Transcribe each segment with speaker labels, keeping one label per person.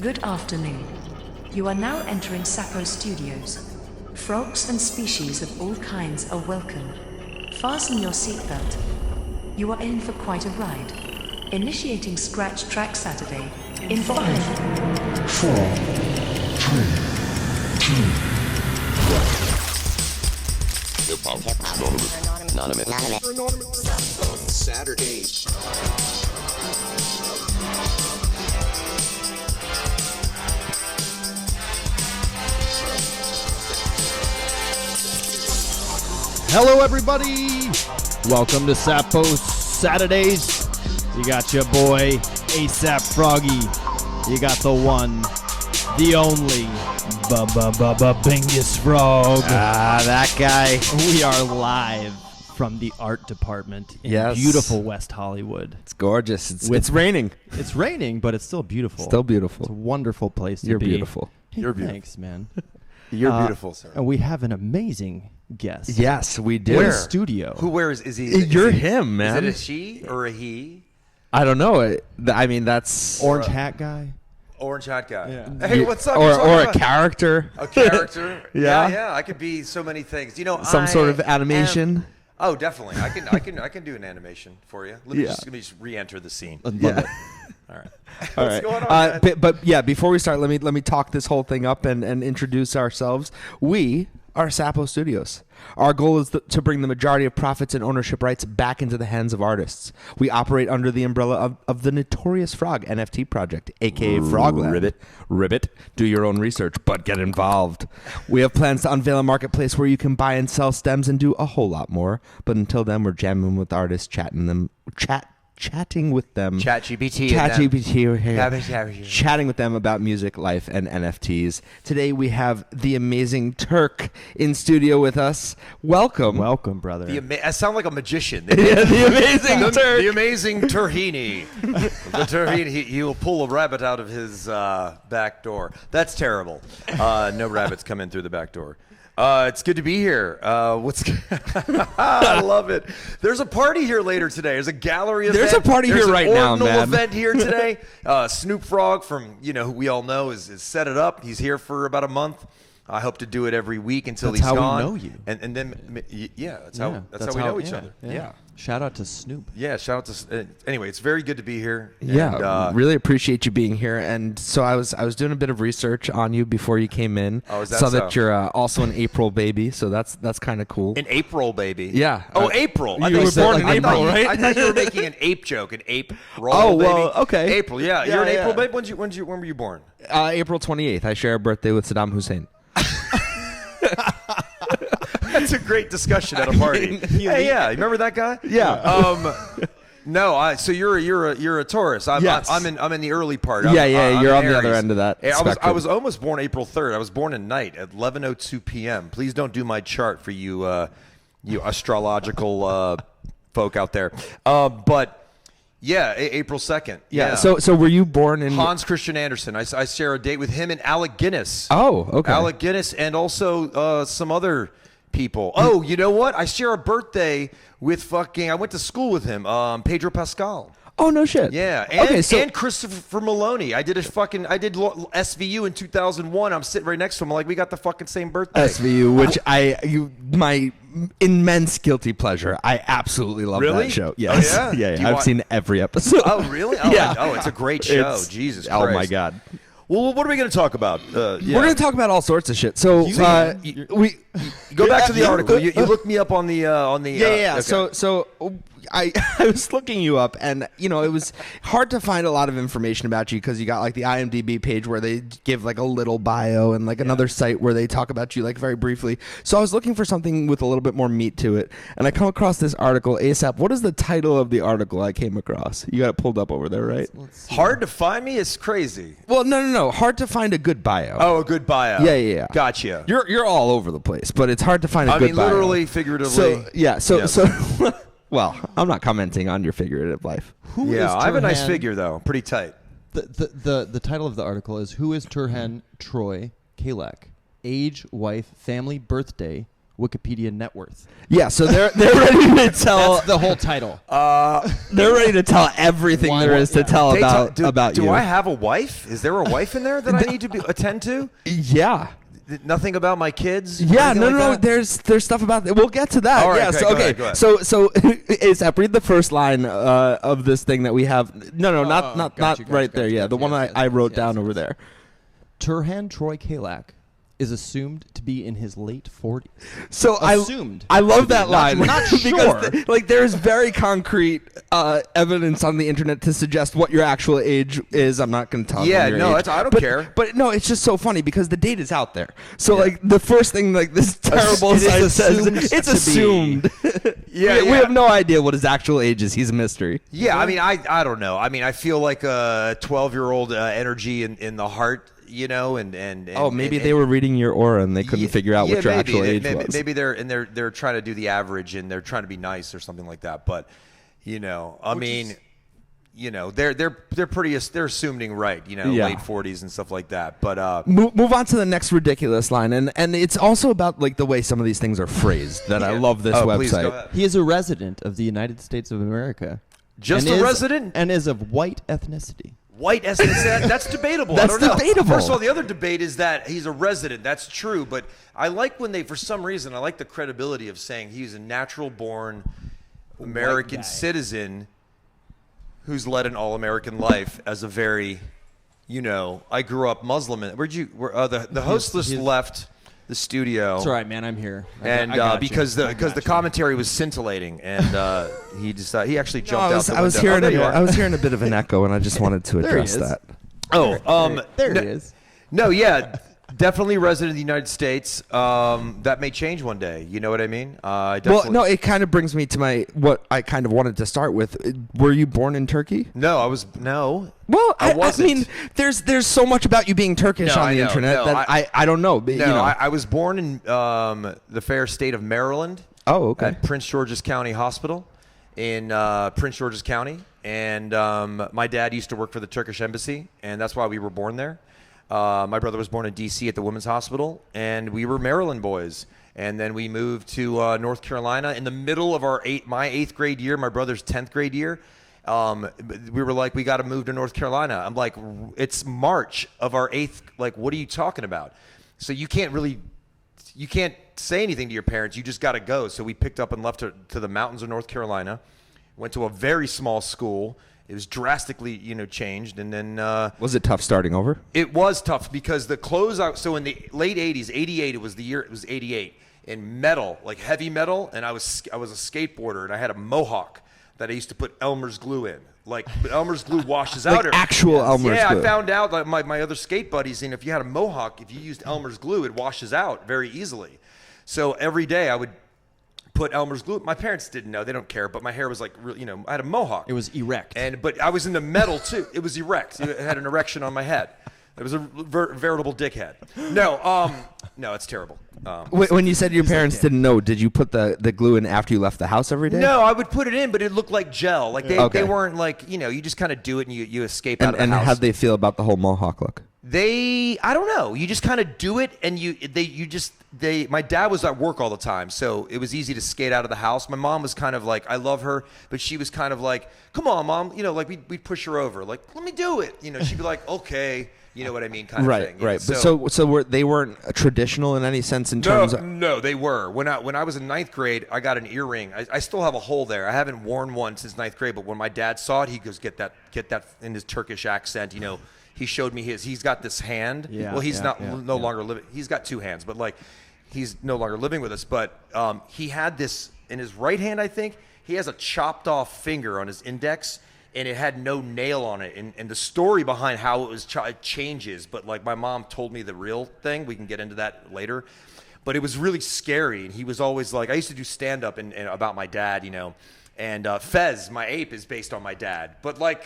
Speaker 1: Good afternoon. You are now entering Sapo Studios. Frogs and species of all kinds are welcome. Fasten your seatbelt. You are in for quite a ride. Initiating Scratch Track Saturday in 5, 4,
Speaker 2: 3, 2, 1.
Speaker 3: Anonymous. Saturdays.
Speaker 4: Hello, everybody. Welcome to Sapo Saturdays. You got your boy, ASAP Froggy. You got the one, the only, Bingus Frog.
Speaker 5: That guy.
Speaker 4: We are live from the art department in beautiful West Hollywood.
Speaker 5: It's gorgeous. It's raining.
Speaker 4: It's raining, but it's still beautiful.
Speaker 5: Still beautiful.
Speaker 4: It's a wonderful place to be.
Speaker 5: You're beautiful.
Speaker 4: Hey,
Speaker 6: You're beautiful.
Speaker 4: Thanks, man.
Speaker 6: You're beautiful, sir.
Speaker 4: And we have an amazing guest.
Speaker 5: Yes, we do.
Speaker 4: In the studio.
Speaker 6: Where is he?
Speaker 5: You're him, man.
Speaker 6: Is it a she or a he?
Speaker 5: I don't know. I mean, that's
Speaker 4: Orange hat guy.
Speaker 6: Orange hat guy.
Speaker 4: Yeah.
Speaker 6: Hey, what's up?
Speaker 5: Or a character.
Speaker 6: A character.
Speaker 5: Yeah.
Speaker 6: Yeah. I could be so many things. You know,
Speaker 5: Some sort of animation.
Speaker 6: Oh, definitely. I can do an animation for you. Let me just re-enter the scene.
Speaker 4: Love it.
Speaker 6: All right.
Speaker 5: All
Speaker 6: What's
Speaker 5: right.
Speaker 6: going on, man?
Speaker 5: But yeah, before we start, let me talk this whole thing up and introduce ourselves. We are Sapo Studios. Our goal is to bring the majority of profits and ownership rights back into the hands of artists. We operate under the umbrella of the Notorious Frog NFT project, aka Frogland. Ribbit. Do your own research, but get involved. We have plans to unveil a marketplace where you can buy and sell stems and do a whole lot more. But until then, we're jamming with artists, chatting with them.
Speaker 6: ChatGPT.
Speaker 5: Chatting with them about music, life, and NFTs. Today we have the amazing Turk in studio with us. Welcome.
Speaker 4: Welcome, brother.
Speaker 6: I sound like a magician.
Speaker 5: Yeah, the amazing Turk.
Speaker 6: The amazing Turhini. The Turhini. He will pull a rabbit out of his back door. That's terrible. No rabbits come in through the back door. It's good to be here. I love it. There's a party here later today. There's a gallery event.
Speaker 5: There's a party here right now, man.
Speaker 6: There's an event here today. Snoop Frog from, who we all know is set it up. He's here for about a month. I hope to do it every week until he's gone.
Speaker 4: That's how we know you.
Speaker 6: And then, that's how we know each other. Yeah.
Speaker 4: Shout out to Snoop.
Speaker 6: Yeah, shout out to. Anyway, it's very good to be here.
Speaker 5: Yeah,
Speaker 6: and,
Speaker 5: really appreciate you being here. And so I was doing a bit of research on you before you came in.
Speaker 6: Oh, is that
Speaker 5: saw
Speaker 6: so?
Speaker 5: that you're also an April baby, so that's kind of cool.
Speaker 6: An April baby.
Speaker 5: Yeah.
Speaker 6: Oh, April.
Speaker 5: You were born in April, right?
Speaker 6: I thought you were making an ape joke. An ape roll.
Speaker 5: Oh,
Speaker 6: baby.
Speaker 5: well, okay.
Speaker 6: April. Yeah, you're an April baby. When were you born?
Speaker 5: April 28th. I share a birthday with Saddam Hussein.
Speaker 6: That's a great discussion at a party. Hey, yeah, you remember that guy?
Speaker 5: Yeah.
Speaker 6: No, so you're a Taurus. I'm in the early part.
Speaker 5: You're
Speaker 6: I'm
Speaker 5: on the
Speaker 6: Aries.
Speaker 5: other end of that.
Speaker 6: I was almost born April 3rd. I was born at night at 11:02 p.m. Please don't do my chart for you astrological folk out there. But yeah, April 2nd.
Speaker 5: Yeah. So were you born in
Speaker 6: Hans Christian Andersen? I share a date with him and Alec Guinness.
Speaker 5: Oh, okay.
Speaker 6: Alec Guinness and also some other people. Oh, you know what? I share a birthday with I went to school with him, Pedro Pascal.
Speaker 5: Oh, no shit.
Speaker 6: Yeah, and Christopher Maloney. I did SVU in 2001. I'm sitting right next to him. I'm like, we got the fucking same birthday.
Speaker 5: SVU, which my immense guilty pleasure. I absolutely love that show. Yes.
Speaker 6: Oh, yeah?
Speaker 5: Yeah. I've seen every episode.
Speaker 6: Oh, really? Oh,
Speaker 5: yeah.
Speaker 6: It's a great show. Jesus Christ.
Speaker 5: Oh my God.
Speaker 6: Well, what are we going to talk about?
Speaker 5: We're going to talk about all sorts of shit. So we
Speaker 6: go back to the article. You looked me up on the
Speaker 5: yeah.
Speaker 6: Okay.
Speaker 5: So I was looking you up, and it was hard to find a lot of information about you because you got like the IMDb page where they give like a little bio and like another site where they talk about you like very briefly. So I was looking for something with a little bit more meat to it, and I come across this article ASAP. What is the title of the article I came across? You got it pulled up over there, right?
Speaker 6: Hard to find me is crazy.
Speaker 5: Well, no. Hard to find a good bio.
Speaker 6: Oh, a good bio.
Speaker 5: Yeah.
Speaker 6: Gotcha.
Speaker 5: You're all over the place, but it's hard to find a good bio.
Speaker 6: Literally, figuratively.
Speaker 5: So well, I'm not commenting on your figurative life.
Speaker 6: I have a nice figure though, pretty tight.
Speaker 4: The title of the article is "Who is Turhan Troy Caylak? Age, wife, family, birthday, Wikipedia net worth.
Speaker 5: Yeah, so they're ready to tell.
Speaker 4: That's the whole title.
Speaker 5: They're ready to tell everything there is to tell about you.
Speaker 6: Do I have a wife? Is there a wife in there that I need to attend to?
Speaker 5: Yeah.
Speaker 6: Nothing about my kids?
Speaker 5: Yeah, no.
Speaker 6: Like
Speaker 5: There's stuff about that. We'll get to that.
Speaker 6: All right,
Speaker 5: yeah.
Speaker 6: okay,
Speaker 5: So
Speaker 6: go
Speaker 5: okay.
Speaker 6: ahead, go ahead.
Speaker 5: So ASAP, read the first line of this thing that we have. No, not right there. Yeah, the one I wrote down over there.
Speaker 4: Turhan Troy Caylak is assumed to be in his late 40s.
Speaker 5: So
Speaker 4: assumed.
Speaker 5: I love that line.
Speaker 4: We're not sure.
Speaker 5: Because there's very concrete evidence on the internet to suggest what your actual age is. I'm not going to tell you.
Speaker 6: Yeah,
Speaker 5: your
Speaker 6: no,
Speaker 5: age.
Speaker 6: I don't care.
Speaker 5: But no, it's just so funny because the date is out there. So like the first thing like this terrible
Speaker 6: It is
Speaker 5: site says,
Speaker 6: assumed
Speaker 5: it's
Speaker 6: to be.
Speaker 5: assumed.
Speaker 6: Yeah,
Speaker 5: we have no idea what his actual age is. He's a mystery.
Speaker 6: Yeah, I mean, I don't know. I mean, I feel like a 12-year-old energy in the heart, you know, and
Speaker 5: maybe they were reading your aura and they couldn't figure out what your actual age was.
Speaker 6: Maybe they're trying to do the average and they're trying to be nice or something like that. But you know, I mean, you know, they're assuming right, you know, late 40s and stuff like that. But
Speaker 5: move on to the next ridiculous line, and it's also about like the way some of these things are phrased. That I love this website.
Speaker 6: Please go ahead.
Speaker 4: He is a resident of the United States of America.
Speaker 6: Just a resident?
Speaker 4: And is of white ethnicity.
Speaker 6: White ethnicity, that's debatable.
Speaker 5: That's
Speaker 6: I don't know.
Speaker 5: debatable.
Speaker 6: First of all, the other debate is that he's a resident. That's true. But I like when they, for some reason, I like the credibility of saying he's a natural-born American citizen who's led an all-American life as a very, you know, I grew up Muslim. The hostess left the studio.
Speaker 4: That's all right, man. I'm here.
Speaker 6: And because the commentary was scintillating, and he actually jumped out the window.
Speaker 5: I was hearing a bit of an echo, and I just wanted to address that.
Speaker 4: There he is.
Speaker 6: No, yeah, definitely resident of the United States. That may change one day. You know what I mean?
Speaker 5: Well, no, it kind of brings me to what I kind of wanted to start with. Were you born in Turkey?
Speaker 6: No.
Speaker 5: Well, I
Speaker 6: wasn't.
Speaker 5: mean, there's so much about you being Turkish on the internet that I don't know. But,
Speaker 6: I was born in the fair state of Maryland.
Speaker 5: Oh, okay.
Speaker 6: At Prince George's County Hospital in Prince George's County. And my dad used to work for the Turkish embassy, and that's why we were born there. My brother was born in D.C. at the Women's Hospital, and we were Maryland boys. And then we moved to North Carolina in the middle of my 8th grade year, my brother's 10th grade year. We were like, we got to move to North Carolina. I'm like, it's March of our 8th. Like, what are you talking about? So you can't say anything to your parents. You just got to go. So we picked up and left to the mountains of North Carolina, went to a very small school. It was drastically, changed. And then
Speaker 5: was it tough starting over?
Speaker 6: It was tough because the closeout. So in the late 80s, 88, it was the year. It was 88 in metal, like heavy metal. And I was a skateboarder, and I had a mohawk that I used to put Elmer's glue in. Like Elmer's glue washes out.
Speaker 5: Actual Elmer's glue.
Speaker 6: Yeah, I found out that my other skate buddies, if you had a mohawk, if you used Elmer's glue, it washes out very easily. So every day I would put Elmer's glue. My parents didn't know; they don't care. But my hair was like, I had a mohawk.
Speaker 4: It was erect.
Speaker 6: But I was into metal too. It was erect. It had an erection on my head. It was a veritable dickhead. No, it's terrible.
Speaker 5: When you said your parents didn't know, did you put the glue in after you left the house every day?
Speaker 6: No, I would put it in, but it looked like gel. Like they weren't like, you just kind of do it and you escape out of the house.
Speaker 5: And how'd they feel about the whole mohawk look?
Speaker 6: I don't know. You just kind of do it, and my dad was at work all the time, so it was easy to skate out of the house. My mom was kind of like, I love her, but she was kind of like, come on, Mom, like we'd push her over, like, let me do it. She'd be like, okay. You know what I mean, kind of thing.
Speaker 5: Right. So they weren't traditional in any sense in terms of...
Speaker 6: No, they were. When I was in 9th grade, I got an earring. I still have a hole there. I haven't worn one since 9th grade, but when my dad saw it, he goes, get that in his Turkish accent, He showed me he's got this hand.
Speaker 4: Yeah,
Speaker 6: well, he's no longer living. He's got 2 hands, but like he's no longer living with us. But he had this in his right hand, I think. He has a chopped off finger on his index, and it had no nail on it. And the story behind how it changes, but like my mom told me the real thing. We can get into that later. But it was really scary. And he was always like, I used to do stand-up and about my dad, And Fez, my ape, is based on my dad. But like,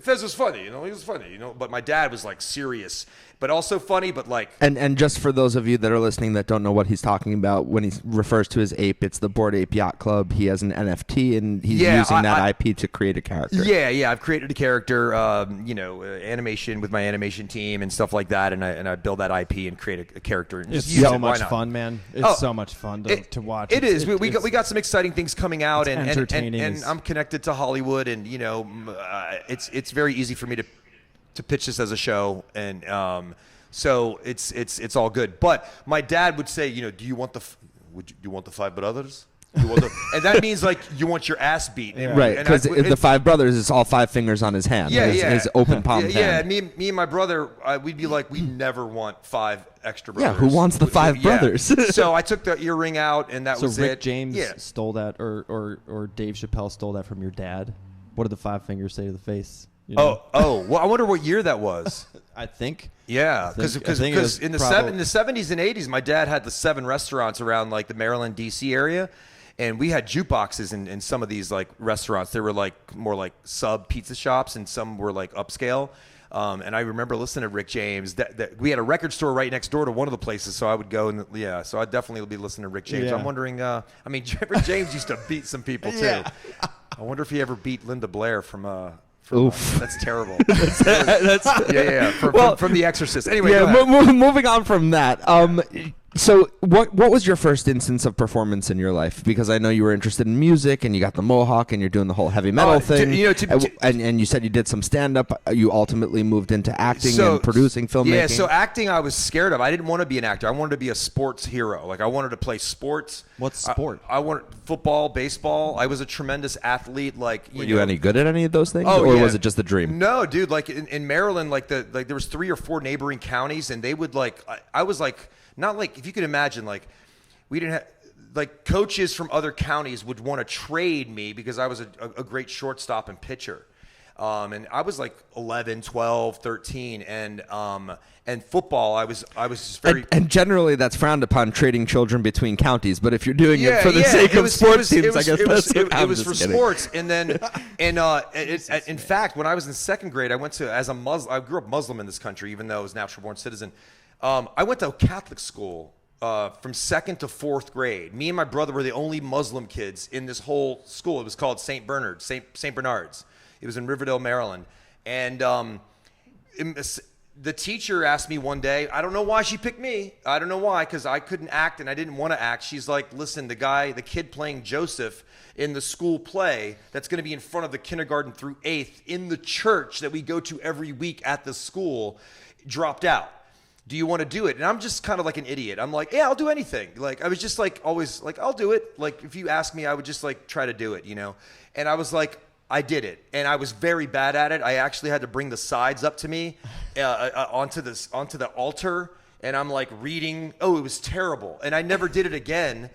Speaker 6: Fez was funny, he was funny, But my dad was like serious, but also funny, but like.
Speaker 5: And just for those of you that are listening that don't know what he's talking about, when he refers to his ape, it's the Bored Ape Yacht Club. He has an NFT, and he's using that IP to create a character.
Speaker 6: Yeah, I've created a character, animation with my animation team and stuff like that, and I build that IP and create a character. And
Speaker 4: It's
Speaker 6: just use
Speaker 4: so
Speaker 6: it. Why
Speaker 4: much
Speaker 6: not?
Speaker 4: fun, man. It's so much fun to watch.
Speaker 6: It is. We
Speaker 4: It's-
Speaker 6: got some exciting things coming out,
Speaker 4: it's
Speaker 6: and
Speaker 4: entertaining.
Speaker 6: I'm connected to Hollywood, and it's very easy for me to pitch this as a show, and so it's all good. But my dad would say, do you want do you want the five brothers? And that means like you want your ass beat,
Speaker 5: Right, because the five brothers is all five fingers on his hand. His open palm hand.
Speaker 6: Me and my brother, we'd be like, we never want five extra brothers.
Speaker 5: Yeah, who wants the five brothers?
Speaker 6: So I took the earring out, and that was
Speaker 4: Rick
Speaker 6: it.
Speaker 4: James stole that, or Dave Chappelle stole that from your dad. What did the five fingers say to the face?
Speaker 6: Well, I wonder what year that was.
Speaker 4: I think.
Speaker 6: Yeah, because
Speaker 4: think it was
Speaker 6: in the
Speaker 4: probably-
Speaker 6: 70s and 80s, my dad had the 7 restaurants around like the Maryland, D.C. area. And we had jukeboxes in some of these like restaurants. They were like more like sub pizza shops, and some were like upscale. And I remember listening to Rick James. That we had a record store right next door to one of the places, so I would go and so I'd definitely be listening to Rick James.
Speaker 4: Yeah.
Speaker 6: I'm wondering. Rick James used to beat some people too.
Speaker 4: Yeah.
Speaker 6: I wonder if he ever beat Linda Blair from.
Speaker 5: Oof.
Speaker 6: That's terrible.
Speaker 5: That's
Speaker 6: From The Exorcist. Anyway, go ahead.
Speaker 5: moving on from that. So what was your first instance of performance in your life? Because I know you were interested in music, and you got the mohawk, and you're doing the whole heavy metal thing. And you said you did some stand-up. You ultimately moved into acting and producing, filmmaking.
Speaker 6: Yeah, so acting I was scared of. I didn't want to be an actor. I wanted to be a sports hero. Like I wanted to play sports.
Speaker 4: What sport?
Speaker 6: I wanted football, baseball. I was a tremendous athlete. Like
Speaker 5: Were you any good at any of those things?
Speaker 6: Oh,
Speaker 5: or
Speaker 6: yeah.
Speaker 5: was it just a dream?
Speaker 6: No, dude. Like in Maryland, there was 3 or 4 neighboring counties, and they would like. I was like. Not like, if you could imagine, like, we didn't have, like, coaches from other counties would want to trade me because I was a great shortstop and pitcher. And I was like 11, 12, 13, and football, I was just very.
Speaker 5: And generally, that's frowned upon, trading children between counties. But if you're doing it for the sake of sports teams, I guess that's what
Speaker 6: it was for sports. And then, in fact, when I was in 2nd grade, I went to as a Muslim. I grew up Muslim in this country, even though I was a natural born citizen. I went to a Catholic school from 2nd to 4th grade. Me and my brother were the only Muslim kids in this whole school. It was called St. Bernard's. It was in Riverdale, Maryland. And the teacher asked me one day, I don't know why she picked me. I don't know why, because I couldn't act and I didn't want to act. She's like, listen, the kid playing Joseph in the school play that's going to be in front of the kindergarten through 8th in the church that we go to every week at the school dropped out. Do you want to do it? And I'm just kind of like an idiot. I'm like, yeah, I'll do anything. Like, I was just like, always like, I'll do it. Like, if you ask me, I would just like try to do it, And I was like, I did it. And I was very bad at it. I actually had to bring the sides up to me onto the altar. And I'm like reading. Oh, it was terrible. And I never did it again.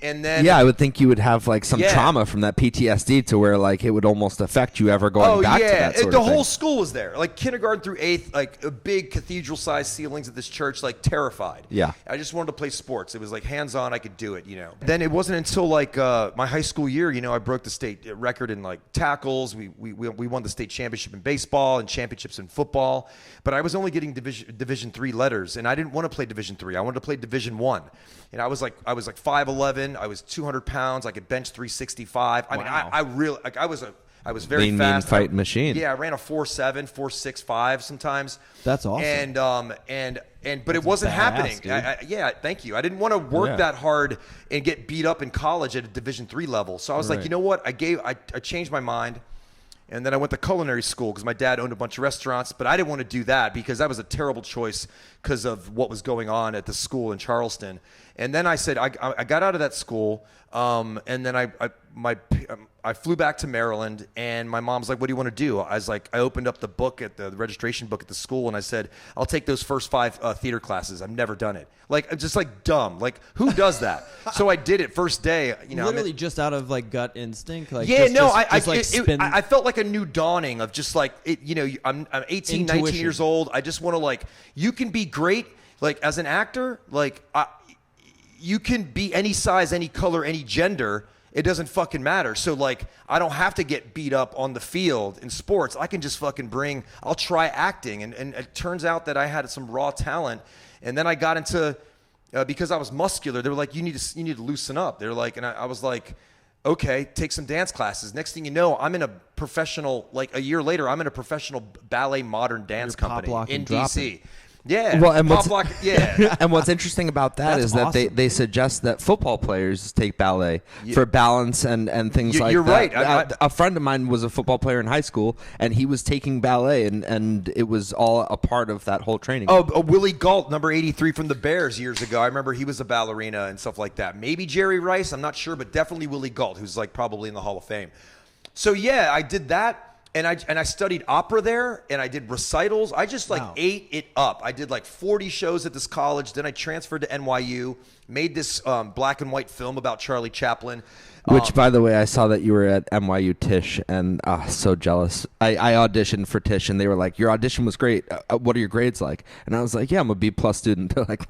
Speaker 6: And then
Speaker 5: I would think you would have like some trauma from that PTSD to where like it would almost affect you ever going back to that sort of
Speaker 6: the
Speaker 5: thing.
Speaker 6: whole school was there, like kindergarten through 8th, like a big cathedral-sized ceilings at this church, like terrified.
Speaker 5: Yeah.
Speaker 6: I just wanted to play sports. It was like hands-on, I could do it, Then it wasn't until like my high school year, I broke the state record in like tackles. We won the state championship in baseball and championships in football, but I was only getting Division 3 letters, and I didn't want to play Division 3. I wanted to play Division 1. And I was like 5'11". I was 200 pounds. I could bench 365. I mean, I really I was very
Speaker 5: lean,
Speaker 6: fast.
Speaker 5: Mean fight machine.
Speaker 6: Yeah, I ran a 4.7, 4.65 sometimes.
Speaker 4: That's awesome.
Speaker 6: But it wasn't happening.
Speaker 4: Dude.
Speaker 6: Thank you. I didn't want to work that hard and get beat up in college at a Division 3 level. So I was like, you know what? I changed my mind. And then I went to culinary school because my dad owned a bunch of restaurants, but I didn't want to do that because that was a terrible choice because of what was going on at the school in Charleston. And then I said, I got out of that school, and then I flew back to Maryland, and my mom's like, what do you want to do? I was like, I opened up the book at the registration book at the school, and I said, I'll take those first 5 theater classes. I've never done it. Like, just like dumb. Like, who does that? So I did it first day.
Speaker 4: Literally just out of like gut instinct. Like,
Speaker 6: I felt like a new dawning of just like, I'm 18, 19 years old. I just want to like, you can be great. Like as an actor, like you can be any size, any color, any gender, it doesn't fucking matter. So like, I don't have to get beat up on the field in sports. I can just fucking I'll try acting. And it turns out that I had some raw talent. And then I got into, because I was muscular, they were like, you need to loosen up. They're like, and I was like, okay, take some dance classes. Next thing you know, I'm in a professional, like a year later, I'm in a professional ballet modern dance company in DC. Yeah.
Speaker 5: Well, and
Speaker 6: yeah.
Speaker 5: and what's interesting about that
Speaker 4: That's
Speaker 5: is that
Speaker 4: awesome.
Speaker 5: they suggest that football players take ballet for balance and things like
Speaker 6: you're
Speaker 5: that.
Speaker 6: right.
Speaker 5: A friend of mine was a football player in high school, and he was taking ballet, and it was all a part of that whole training.
Speaker 6: Oh, Willie Gault, number 83 from the Bears years ago. I remember he was a ballerina and stuff like that. Maybe Jerry Rice, I'm not sure, but definitely Willie Gault, who's like probably in the Hall of Fame. So yeah, I did that. And I studied opera there, and I did recitals. I just ate it up. I did like 40 shows at this college. Then I transferred to NYU, made this black and white film about Charlie Chaplin.
Speaker 5: Which, by the way, I saw that you were at NYU Tisch, and so jealous. I auditioned for Tisch, and they were like, "Your audition was great. What are your grades like?" And I was like, "Yeah, I'm a B+ student." They're like,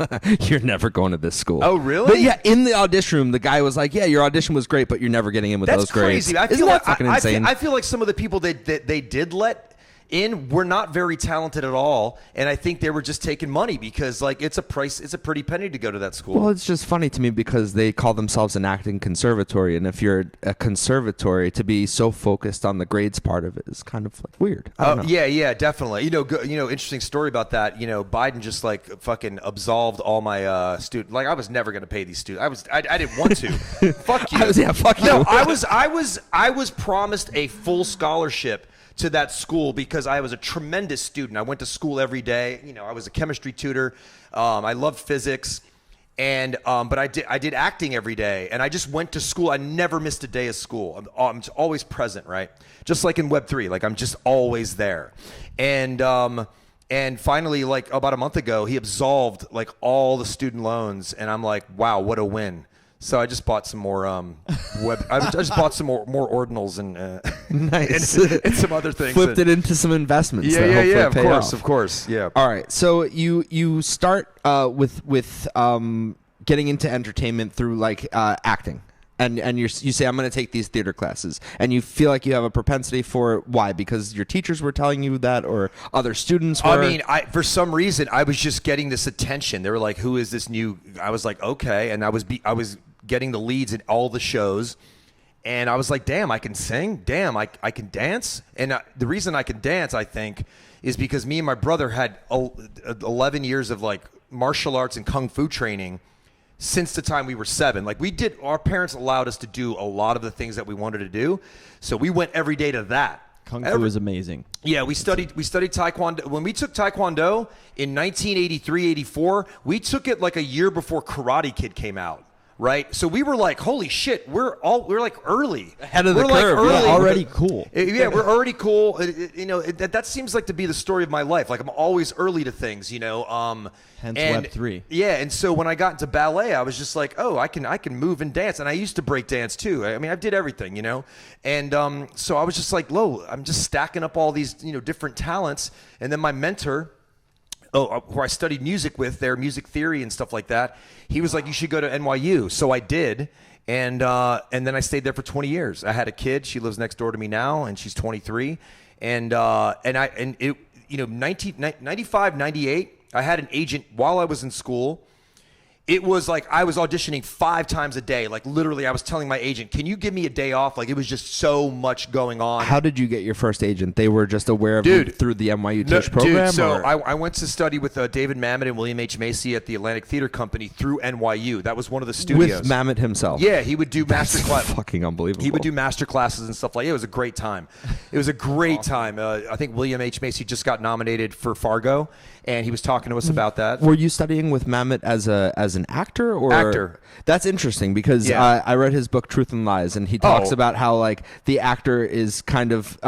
Speaker 5: "You're never going to this school."
Speaker 6: Oh, really?
Speaker 5: But yeah, in the audition room, the guy was like, "Yeah, your audition was great, but you're never getting in with those grades."
Speaker 6: That's crazy.
Speaker 5: Isn't that fucking insane?
Speaker 6: I feel like some of the people that they did let in were not very talented at all, and I think they were just taking money because like it's a pretty penny to go to that school.
Speaker 5: Well, it's just funny to me because they call themselves an acting conservatory, and if you're a conservatory, to be so focused on the grades part of it is kind of like weird. I don't know.
Speaker 6: Yeah, definitely. Interesting story about that. Biden just like fucking absolved all my students. Like I was never going to pay these students. I didn't want to. Fuck you.
Speaker 5: Fuck you.
Speaker 6: No, I was promised a full scholarship to that school because I was a tremendous student. I went to school every day. I was a chemistry tutor. I loved physics, and but I did acting every day, and I just went to school. I never missed a day of school. I'm always present, right? Just like in Web3, like I'm just always there. And finally, like about a month ago, he absolved like all the student loans, and I'm like, wow, what a win. So I just bought some more I just bought some more ordinals and
Speaker 5: Nice.
Speaker 6: and some other things.
Speaker 5: Flipped it into some investments.
Speaker 6: Yeah,
Speaker 5: that
Speaker 6: yeah, yeah.
Speaker 5: hopefully pay
Speaker 6: Of course. Yeah.
Speaker 5: All right. So you start with getting into entertainment through like acting. And you say, I'm going to take these theater classes. And you feel like you have a propensity for it. Why? Because your teachers were telling you that, or other students were?
Speaker 6: I mean, for some reason, I was just getting this attention. They were like, who is this new? I was like, okay. And I was getting the leads in all the shows. And I was like, damn, I can sing. Damn, I can dance. And the reason I can dance, I think, is because me and my brother had 11 years of like martial arts and kung fu training since the time we were 7. Like our parents allowed us to do a lot of the things that we wanted to do. So we went every day to that.
Speaker 4: Kung Fu is amazing.
Speaker 6: Yeah, we studied Taekwondo. When we took Taekwondo in 1983, 84, we took it like a year before Karate Kid came out. Right, so we were like, "Holy shit, we're like early,
Speaker 5: ahead of the curve,
Speaker 6: like early.
Speaker 4: Yeah, already cool."
Speaker 6: Yeah, we're already cool. That seems like to be the story of my life. Like I'm always early to things,
Speaker 4: Hence
Speaker 6: Web3.
Speaker 4: Web3.
Speaker 6: Yeah, and so when I got into ballet, I was just like, "Oh, I can move and dance." And I used to break dance too. I mean, I did everything, And so I was just like, "Lo, I'm just stacking up all these different talents." And then my mentor, who I studied music with, their music theory and stuff like that, he was like, you should go to NYU. So I did, and then I stayed there for 20 years. I had a kid. She lives next door to me now, and she's 23. And 95, 98, I had an agent while I was in school. It was like I was auditioning 5 times a day. Like literally, I was telling my agent, "Can you give me a day off?" Like it was just so much going on.
Speaker 5: How did you get your first agent? They were just aware of you through the NYU Tisch program?
Speaker 6: Dude, so I went to study with David Mamet and William H. Macy at the Atlantic Theater Company through NYU. That was one of the studios.
Speaker 5: With Mamet himself?
Speaker 6: Yeah, he would do master class.
Speaker 5: Fucking unbelievable.
Speaker 6: He would do master classes and stuff like that. It was a great time. It was a great time. I think William H. Macy just got nominated for Fargo, and he was talking to us about that.
Speaker 5: Were you studying with Mamet as an actor or
Speaker 6: actor?
Speaker 5: That's interesting because I read his book Truth and Lies, and he talks about how like the actor is kind of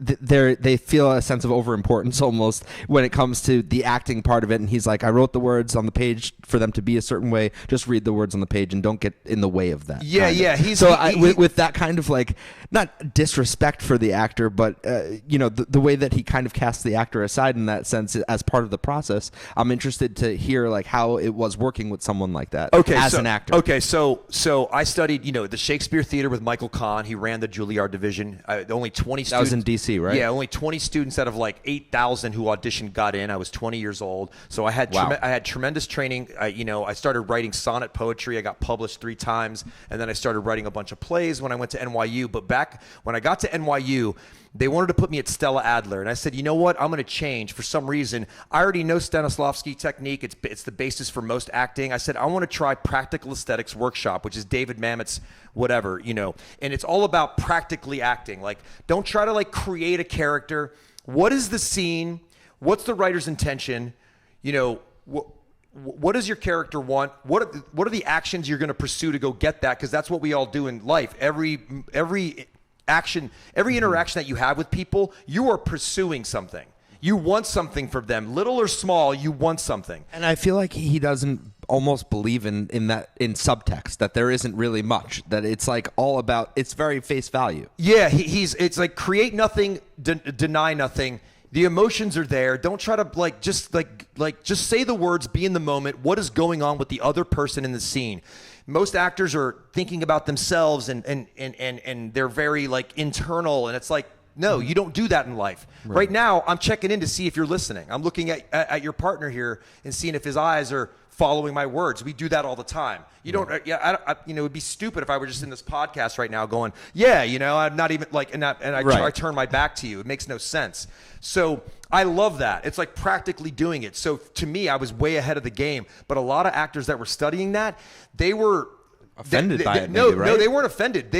Speaker 5: they feel a sense of overimportance almost when it comes to the acting part of it. And he's like, I wrote the words on the page for them to be a certain way. Just read the words on the page and don't get in the way of that.
Speaker 6: Yeah, yeah.
Speaker 5: With that kind of like not disrespect for the actor, but the way that he kind of casts the actor aside in that sense as part of the process. I'm interested to hear like how it was working with someone like that
Speaker 6: Okay,
Speaker 5: as
Speaker 6: so,
Speaker 5: an actor?
Speaker 6: Okay, so I studied, the Shakespeare Theater with Michael Kahn. He ran the Juilliard division. Only 20 students.
Speaker 5: That was in D.C., right?
Speaker 6: Yeah, only 20 students out of like 8,000 who auditioned got in. I was 20 years old, so I had I had tremendous training. I started writing sonnet poetry. I got published 3 times, and then I started writing a bunch of plays when I went to NYU. But back when I got to NYU, they wanted to put me at Stella Adler, and I said, you know what? I'm going to change. For some reason, I already know Stanislavski technique. It's the basis for most acting. I said, I want to try Practical Aesthetics Workshop, which is David Mamet's whatever, and it's all about practically acting. Like, don't try to like create a character. What is the scene? What's the writer's intention? What does your character want? What are the actions you're going to pursue to go get that? Because that's what we all do in life. Every interaction that you have with people, you are pursuing something. You want something from them, little or small. You want something.
Speaker 5: And I feel like he doesn't almost believe in subtext, that there isn't really much, that it's like all about, it's very face value.
Speaker 6: Yeah, it's like create nothing, deny nothing. The emotions are there. Don't try to just say the words, be in the moment. What is going on with the other person in the scene? Most actors are thinking about themselves and they're very like internal, and it's like, no, you don't do that in life. Right now, I'm checking in to see if you're listening. I'm looking at your partner here and seeing if his eyes are following my words. We do that all the time. You don't, it would be stupid if I were just in this podcast right now going, I'm not even like, I turn my back to you. It makes no sense. So I love that. It's like practically doing it. So to me, I was way ahead of the game. But a lot of actors that were studying that, they were
Speaker 5: offended by it.
Speaker 6: No,
Speaker 5: maybe, right?
Speaker 6: No, they weren't offended.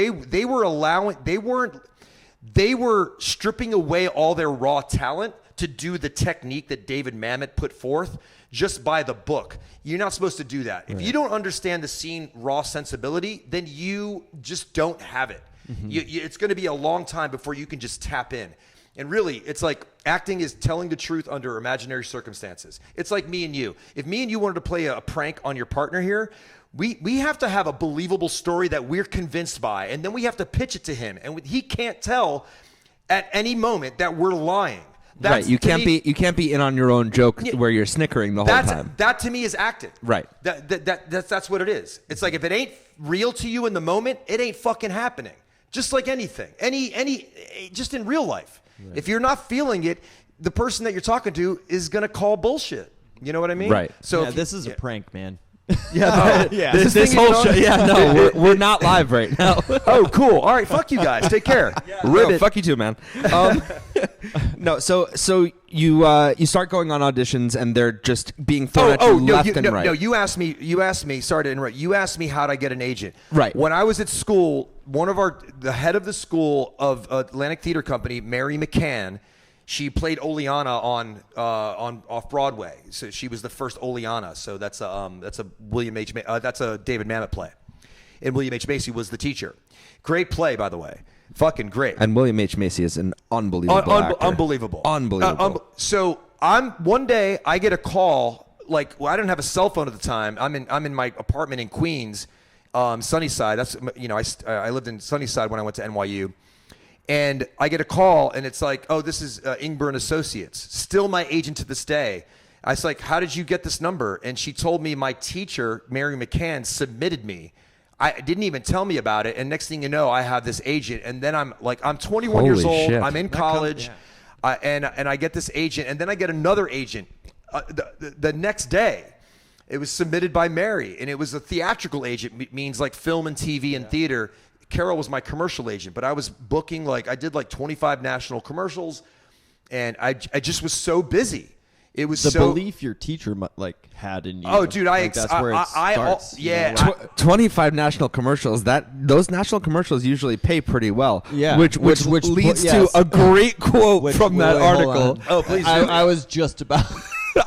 Speaker 6: They were stripping away all their raw talent to do the technique that David Mamet put forth just by the book. You're not supposed to do that. If you don't understand the scene raw sensibility, then you just don't have it. Mm-hmm. It's going to be a long time before you can just tap in. And really, it's like acting is telling the truth under imaginary circumstances. It's like me and you. If me and you wanted to play a prank on your partner here, we have to have a believable story that we're convinced by, and then we have to pitch it to him. And he can't tell at any moment that we're lying.
Speaker 5: Right, you can't be in on your own joke where you're snickering the whole time.
Speaker 6: That to me is acting.
Speaker 5: Right.
Speaker 6: That's what it is. It's like if it ain't real to you in the moment, it ain't fucking happening. Just like anything, just in real life. Right. If you're not feeling it, the person that you're talking to is gonna call bullshit. You know what I mean?
Speaker 5: Right.
Speaker 4: So this is a prank, man.
Speaker 5: This whole show. Yeah, no, we're not live right now.
Speaker 6: Oh, cool. All right, fuck you guys. Take care.
Speaker 5: No, fuck you too, man. No, so you start going on auditions and they're just being thrown at you left and right.
Speaker 6: No, you asked me. Sorry to interrupt. You asked me how'd I get an agent.
Speaker 5: Right.
Speaker 6: When I was at school, the head of the school of Atlantic Theater Company, Mary McCann. She played Oleana on off Broadway, so she was the first Oleana. So that's a William H. That's a David Mamet play, and William H. Macy was the teacher. Great play, by the way, fucking great.
Speaker 5: And William H. Macy is an unbelievable actor.
Speaker 6: Unbelievable. So one day I get a call. I didn't have a cell phone at the time. I'm in my apartment in Queens, Sunnyside. That's I lived in Sunnyside when I went to NYU. And I get a call, and it's like, oh, this is Ingber and Associates. Still my agent to this day. I was like, how did you get this number? And she told me my teacher, Mary McCann, submitted me. I didn't even tell me about it. And next thing you know, I have this agent. And then I'm 21 years old.
Speaker 5: Shit.
Speaker 6: I'm in college. And I get this agent. And then I get another agent the next day. It was submitted by Mary. And it was a theatrical agent, means like film and TV and theater. Carol was my commercial agent, but I was booking I did 25 national commercials, and I just was so busy. It was
Speaker 4: the belief your teacher had in you.
Speaker 6: Oh, dude,
Speaker 4: that's where it starts.
Speaker 5: 25 national commercials. Those national commercials usually pay pretty well.
Speaker 4: Yeah,
Speaker 5: which leads to a great quote from that article.
Speaker 6: Oh, please.
Speaker 4: I was just about.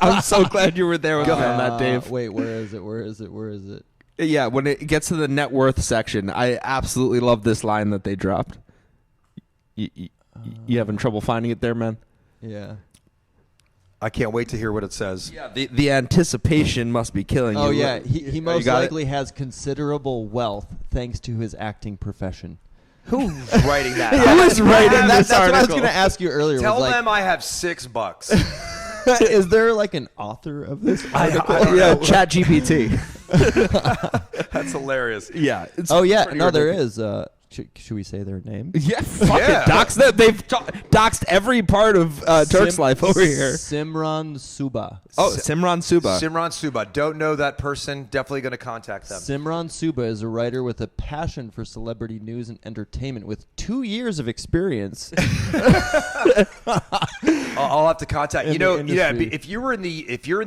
Speaker 5: I'm so glad you were there with me on that, Dave.
Speaker 4: Wait, where is it?
Speaker 5: Yeah, when it gets to the net worth section, I absolutely love this line that they dropped. You having trouble finding it there, man?
Speaker 4: Yeah.
Speaker 6: I can't wait to hear what it says.
Speaker 5: Yeah, the anticipation must be killing you.
Speaker 4: Oh, yeah. He most likely has considerable wealth thanks to his acting profession.
Speaker 6: Who's writing that?
Speaker 5: Who is writing this
Speaker 4: That's
Speaker 5: article?
Speaker 4: what I was going to ask you earlier.
Speaker 6: Tell them I have $6.
Speaker 4: Is there like an author of this article?
Speaker 5: Yeah, Chat GPT.
Speaker 6: That's hilarious.
Speaker 5: Yeah.
Speaker 4: Oh yeah,
Speaker 6: pretty
Speaker 4: no, there
Speaker 6: ridiculous.
Speaker 4: is. Should we say their name?
Speaker 5: Yeah, fuck
Speaker 6: Yeah.
Speaker 5: it. Dox them. They've doxed every part of Turk's life over here.
Speaker 4: Simran Suba.
Speaker 5: Oh, Simran Suba.
Speaker 6: Simran Suba. Don't know that person. Definitely going to contact them.
Speaker 4: Simran Suba is a writer with a passion for celebrity news and entertainment with 2 years of experience.
Speaker 6: I'll have to contact.
Speaker 4: In
Speaker 6: You know,
Speaker 4: the
Speaker 6: yeah.
Speaker 4: industry.
Speaker 6: If you're in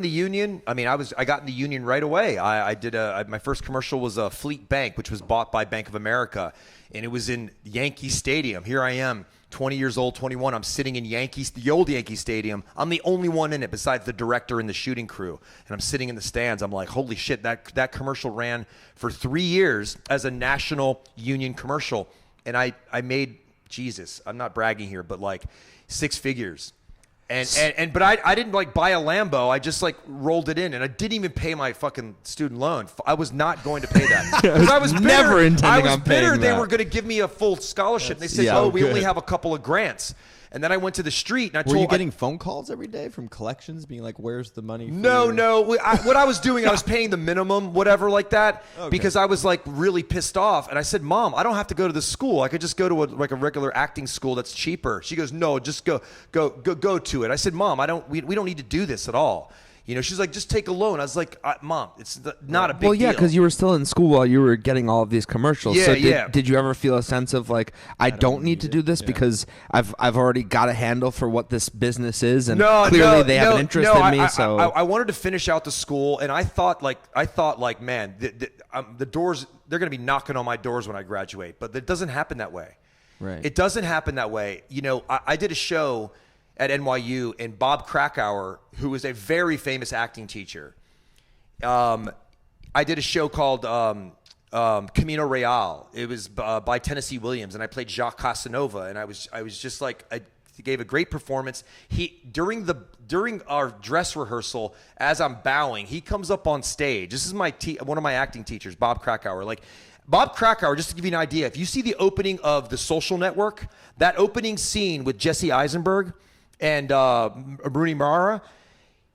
Speaker 6: the union, I mean, I got in the union right away. I did my first commercial was a Fleet Bank, which was bought by Bank of America, and it was in Yankee Stadium. Here I am, 20 years old, 21. I'm sitting in the old Yankee Stadium. I'm the only one in it besides the director and the shooting crew, and I'm sitting in the stands. I'm like, holy shit! That commercial ran for 3 years as a national union commercial, and I made, Jesus, I'm not bragging here, but like 6 figures. But I didn't like buy a Lambo. I just like rolled it in, and I didn't even pay my fucking student loan. I was not going to pay that because I was bitter.
Speaker 5: Never intending
Speaker 6: I was
Speaker 5: on paying
Speaker 6: bitter. They
Speaker 5: that.
Speaker 6: were going to give me a full scholarship. They said,
Speaker 5: yeah,
Speaker 6: "Oh, we
Speaker 5: good.
Speaker 6: only have a couple of grants." And then I went to the street and I
Speaker 4: Were
Speaker 6: told
Speaker 4: you getting phone calls every day from collections being like, where's the money? For
Speaker 6: No. What I was doing, I was paying the minimum, whatever, like that, because I was like really pissed off. And I said, "Mom, I don't have to go to the school. I could just go to a regular acting school that's cheaper." She goes, "No, just go to it." I said, "Mom, we don't need to do this at all." You know, she's like, "Just take a loan." I was like, "Mom, it's not a big deal."
Speaker 5: Well, yeah, because you were still in school while you were getting all of these commercials.
Speaker 6: Yeah,
Speaker 5: so
Speaker 6: yeah.
Speaker 5: Did you ever feel a sense of like, I don't need to do this because I've already got a handle for what this business is, and clearly they have an interest in me. So
Speaker 6: I wanted to finish out the school, and I thought like, man, the doors, they're going to be knocking on my doors when I graduate, but it doesn't happen that way.
Speaker 4: Right.
Speaker 6: It doesn't happen that way. You know, I did a show at NYU, and Bob Krakauer, who was a very famous acting teacher, I did a show called Camino Real. It was by Tennessee Williams, and I played Jacques Casanova, and I was just like, he gave a great performance. During our dress rehearsal, as I'm bowing, he comes up on stage. This is one of my acting teachers, Bob Krakauer. Like, Bob Krakauer, just to give you an idea, if you see the opening of The Social Network, that opening scene with Jesse Eisenberg and Rooney Mara,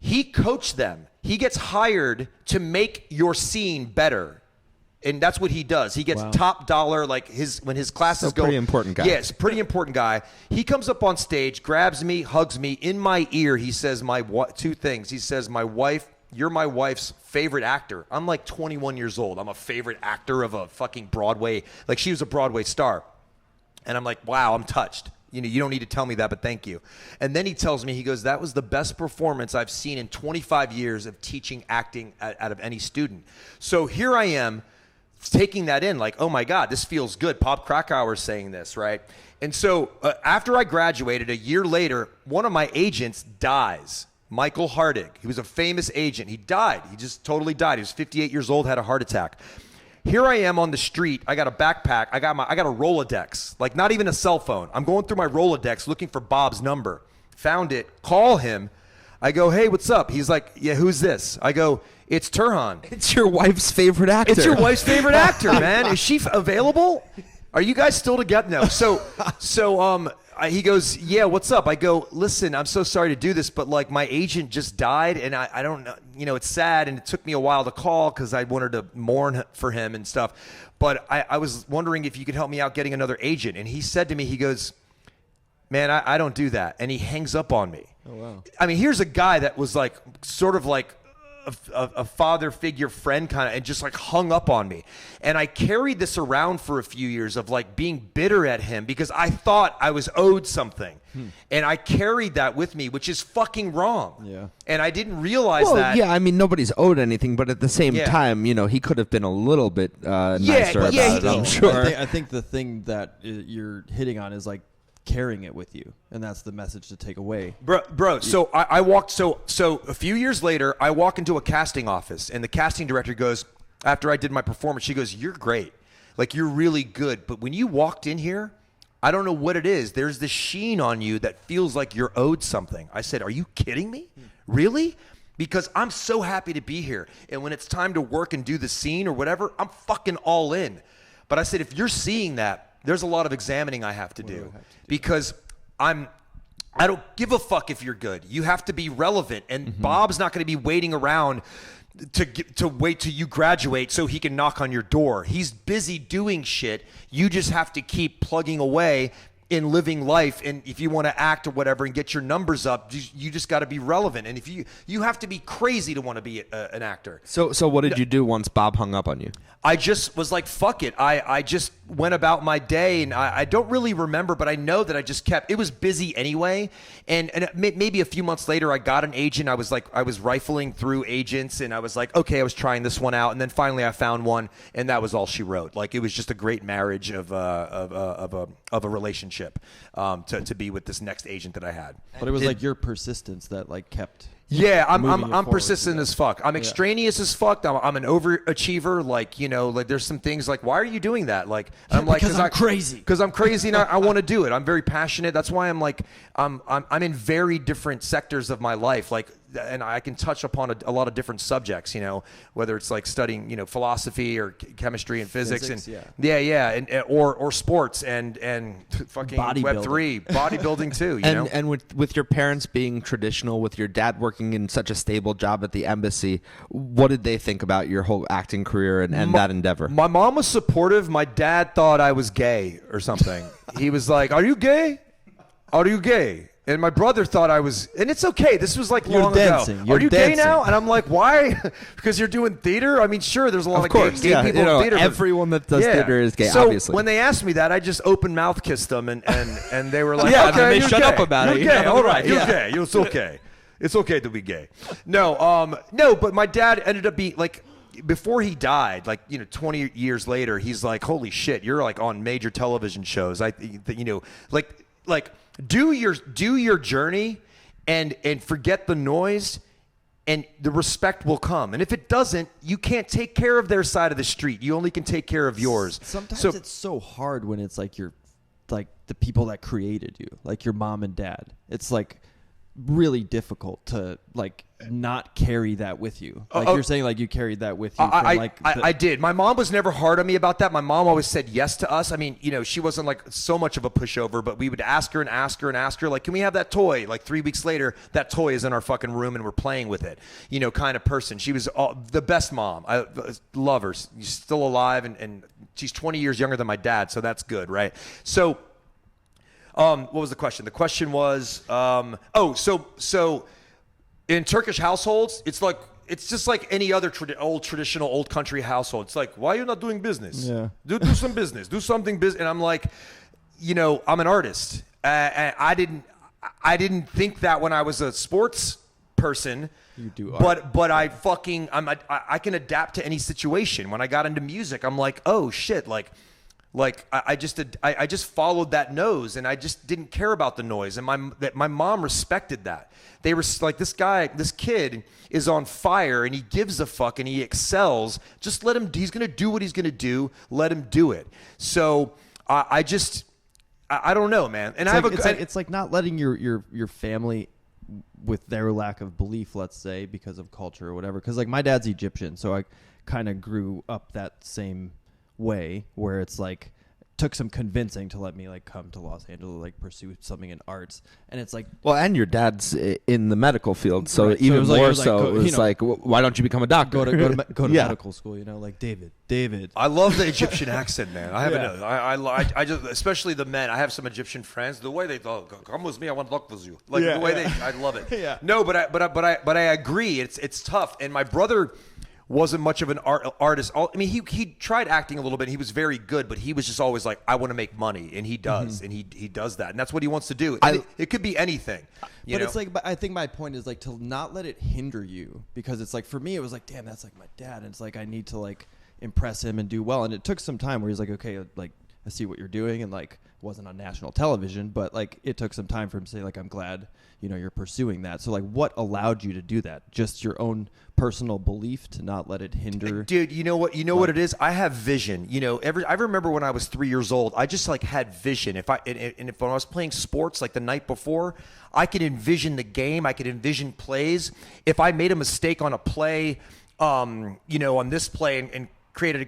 Speaker 6: he coached them. He gets hired to make your scene better. And that's what he does. He gets top dollar, like when his classes go.
Speaker 5: Pretty important guy.
Speaker 6: Yes, pretty important guy. He comes up on stage, grabs me, hugs me. In my ear, he says two things. He says, "You're my wife's favorite actor." I'm like 21 years old. I'm a favorite actor of a fucking Broadway. Like, she was a Broadway star. And I'm like, wow, I'm touched. You know, you don't need to tell me that, but thank you. And then he tells me, he goes, "That was the best performance I've seen in 25 years of teaching acting out of any student." So here I am taking that in like, oh my God, this feels good. Bob Krakauer is saying this, right? And so after I graduated, a year later, one of my agents dies. Michael Hardig. He was a famous agent. He died. He just totally died. He was 58 years old, had a heart attack. Here I am on the street. I got a backpack. I got a Rolodex, like not even a cell phone. I'm going through my Rolodex looking for Bob's number. Found it. Call him. I go, "Hey, what's up?" He's like, "Yeah, who's this?" I go, "It's Turhan."
Speaker 5: it's your wife's favorite actor.
Speaker 6: It's your wife's favorite actor, man. Is she available? Are you guys still together? No. So he goes, "Yeah, what's up?" I go, "Listen, I'm so sorry to do this, but like my agent just died, and I don't know, you know, it's sad, and it took me a while to call because I wanted to mourn for him and stuff. But I was wondering if you could help me out getting another agent." And he said to me, he goes, "Man, I don't do that." And he hangs up on me.
Speaker 4: Oh, wow.
Speaker 6: I mean, here's a guy that was like sort of like a father figure friend kind of, and just like hung up on me. And I carried this around for a few years of like being bitter at him because I thought I was owed something. And I carried that with me, which is fucking wrong.
Speaker 4: Yeah.
Speaker 6: And I didn't realize
Speaker 5: Well,
Speaker 6: that.
Speaker 5: yeah, I mean, nobody's owed anything, but at the same
Speaker 6: Yeah.
Speaker 5: time, you know, he could have been a little bit nicer
Speaker 6: but yeah,
Speaker 5: about it,
Speaker 6: he-
Speaker 5: I'm sure.
Speaker 4: I think the thing that you're hitting on is like carrying it with you, and that's the message to take away.
Speaker 6: Bro, so I walked, so a few years later, I walk into a casting office, and the casting director goes, after I did my performance, she goes, "You're great. Like, you're really good. But when you walked in here, I don't know what it is. There's this sheen on you that feels like you're owed something." I said, "Are you kidding me? Really? Because I'm so happy to be here. And when it's time to work and do the scene or whatever, I'm fucking all in." But I said, if you're seeing that, there's a lot of examining I have to do because I don't give a fuck if you're good. You have to be relevant. And Bob's not going to be waiting around to wait till you graduate so he can knock on your door. He's busy doing shit. You just have to keep plugging away in living life, and if you want to act or whatever and get your numbers up, you just got to be relevant. And if you have to be crazy to want to be an actor.
Speaker 5: So what did you do once Bob hung up on you?
Speaker 6: I just was like, fuck it. I just went about my day, and I don't really remember, but I know that I just kept, it was busy anyway. And maybe a few months later, I got an agent. I was rifling through agents, and I was like, okay, I was trying this one out. And then finally I found one, and that was all she wrote. Like, it was just a great marriage of a relationship to be with this next agent that I had.
Speaker 4: But it was like your persistence that like kept.
Speaker 6: Yeah,
Speaker 4: moving it
Speaker 6: I'm
Speaker 4: forward,
Speaker 6: persistent as fuck. I'm extraneous as fuck. I'm an overachiever. Like, like there's some things like, why are you doing that? Like, and I'm like,
Speaker 4: because I'm crazy.
Speaker 6: Because I'm crazy and I want to do it. I'm very passionate. That's why I'm like, I'm in very different sectors of my life. Like, and I can touch upon a lot of different subjects. Whether it's like studying, philosophy or chemistry and physics and and or sports and fucking Web3, bodybuilding too.
Speaker 5: And with your parents being traditional, with your dad working in such a stable job at the embassy, what did they think about your whole acting career and that endeavor?
Speaker 6: My mom was supportive. My dad thought I was gay or something. He was like, "Are you gay? Are you gay?" And my brother thought I was, and it's okay. This was like long ago.
Speaker 4: You're
Speaker 6: Are you
Speaker 4: dancing.
Speaker 6: gay now? And I'm like, why? Because you're doing theater? I mean, sure, there's a lot of gay people in theater.
Speaker 5: Everyone that does theater is gay,
Speaker 6: so
Speaker 5: obviously.
Speaker 6: when they asked me that, I just open mouth kissed them, and they were like,
Speaker 5: Yeah,
Speaker 6: okay,
Speaker 5: and they
Speaker 6: you're
Speaker 5: shut
Speaker 6: gay.
Speaker 5: up about it.
Speaker 6: You're gay. All right, you're
Speaker 5: Yeah.
Speaker 6: gay. It's okay. It's okay to be gay. No, but my dad ended up being like, before he died, like 20 years later, he's like, holy shit, you're like on major television shows. Like do your journey and forget the noise, and the respect will come. And if it doesn't, you can't take care of their side of the street. You only can take care of yours.
Speaker 4: Sometimes it's so hard when it's like the people that created you, like your mom and dad. It's like really difficult to like not carry that with you. Like you're saying, like you carried that with you.
Speaker 6: I did. My mom was never hard on me about that. My mom always said yes to us. I mean, she wasn't like so much of a pushover, but we would ask her and ask her and ask her, like, can we have that toy? Like 3 weeks later, that toy is in our fucking room and we're playing with it. Kind of person. She was the best mom. I love her. She's still alive, and she's 20 years younger than my dad, so that's good, right? So what was the question? The question was, so in Turkish households, it's just like any other traditional old country household. It's like, why are you not doing business?
Speaker 4: Yeah.
Speaker 6: Do some business. Do something business. And I'm like, I'm an artist. And I didn't think that when I was a sports person.
Speaker 4: You do art.
Speaker 6: But I can adapt to any situation. When I got into music, I'm like, oh shit, I just followed that nose, and I just didn't care about the noise. And my mom respected that. They were like, this kid is on fire, and he gives a fuck, and he excels. Just let him. He's gonna do what he's gonna do. Let him do it. So I don't know, man. And
Speaker 4: it's like not letting your family, with their lack of belief, let's say, because of culture or whatever. Because like my dad's Egyptian, so I kind of grew up that same way, where it's like took some convincing to let me like come to Los Angeles, like pursue something in arts. And it's like,
Speaker 5: well, and your dad's in the medical field, so
Speaker 4: right.
Speaker 5: even
Speaker 4: So
Speaker 5: more
Speaker 4: it
Speaker 5: so, it was like, why don't you become a doctor?
Speaker 4: go to
Speaker 5: Yeah.
Speaker 4: medical school, like David.
Speaker 6: I love the Egyptian accent, man. I have I just, especially the men. I have some Egyptian friends. The way they talk, come with me, I want to talk with you. Like the way I love it.
Speaker 4: Yeah.
Speaker 6: No, but I agree. It's tough. And my brother wasn't much of an artist. I mean, he tried acting a little bit. He was very good, but he was just always like, I want to make money, and he does, and he does that, and that's what he wants to do. It could be anything.
Speaker 4: But it's like, I think my point is like to not let it hinder you, because it's like, for me, it was like, damn, that's like my dad, and it's like I need to like impress him and do well, and it took some time where he's like, okay, like I see what you're doing, and like wasn't on national television, but like it took some time for him to say like, I'm glad you're pursuing that. So like, what allowed you to do that? Just your own personal belief to not let it hinder.
Speaker 6: Dude, you know what it is? I have vision. I remember when I was 3 years old, I just like had vision. If when I was playing sports like the night before, I could envision the game. I could envision plays. If I made a mistake on a play, on this play and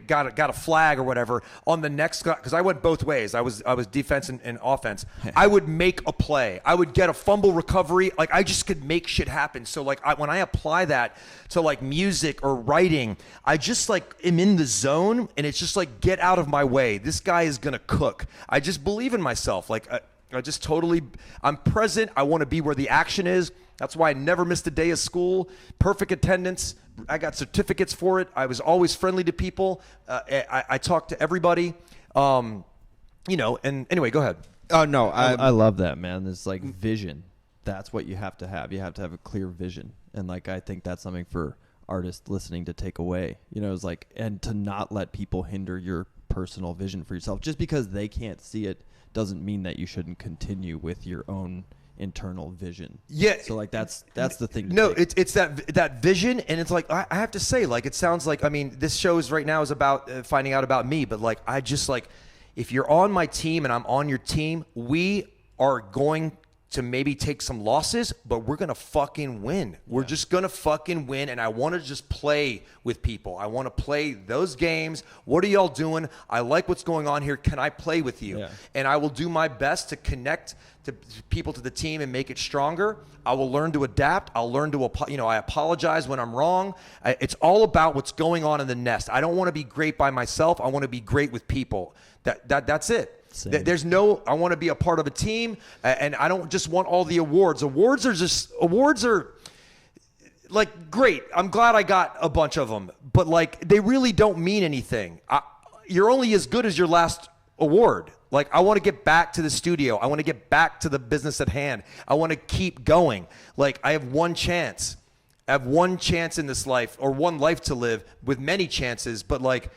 Speaker 6: got a flag or whatever on the next, because I went both ways. I was defense and offense. I would make a play. I would get a fumble recovery. Like, I just could make shit happen. So like when I apply that to like music or writing, I just like am in the zone, and it's just like, get out of my way. This guy is gonna cook. I just believe in myself. Like I just totally, I'm present. I want to be where the action is. That's why I never missed a day of school. Perfect attendance. I got certificates for it. I was always friendly to people. I talked to everybody. And anyway, go ahead.
Speaker 5: Oh no,
Speaker 4: I love that, man. It's like vision. That's what you have to have. You have to have a clear vision. And like, I think that's something for artists listening to take away, it's like, and to not let people hinder your personal vision for yourself. Just because they can't see it doesn't mean that you shouldn't continue with your own internal vision.
Speaker 6: Yeah.
Speaker 4: So like, that's the thing.
Speaker 6: No, it's that vision. And it's like, I have to say, like, it sounds like, I mean, this show is right now is about finding out about me, but like, I just like, if you're on my team and I'm on your team, we are going to maybe take some losses, but we're going to fucking win. We're just going to fucking win. And I want to just play with people. I want to play those games. What are y'all doing? I like what's going on here. Can I play with you?
Speaker 4: Yeah.
Speaker 6: And I will do my best to connect to people to the team and make it stronger. I will learn to adapt. I'll learn to, I apologize when I'm wrong. It's all about what's going on in the nest. I don't want to be great by myself. I want to be great with people. That's it.
Speaker 4: Same.
Speaker 6: There's no, I want to be a part of a team, and I don't just want all the awards. Awards are like, great. I'm glad I got a bunch of them, but like, they really don't mean anything. You're only as good as your last award. Like, I want to get back to the studio. I want to get back to the business at hand. I want to keep going. Like, I have one chance. I have one chance in this life, or one life to live with many chances, but like,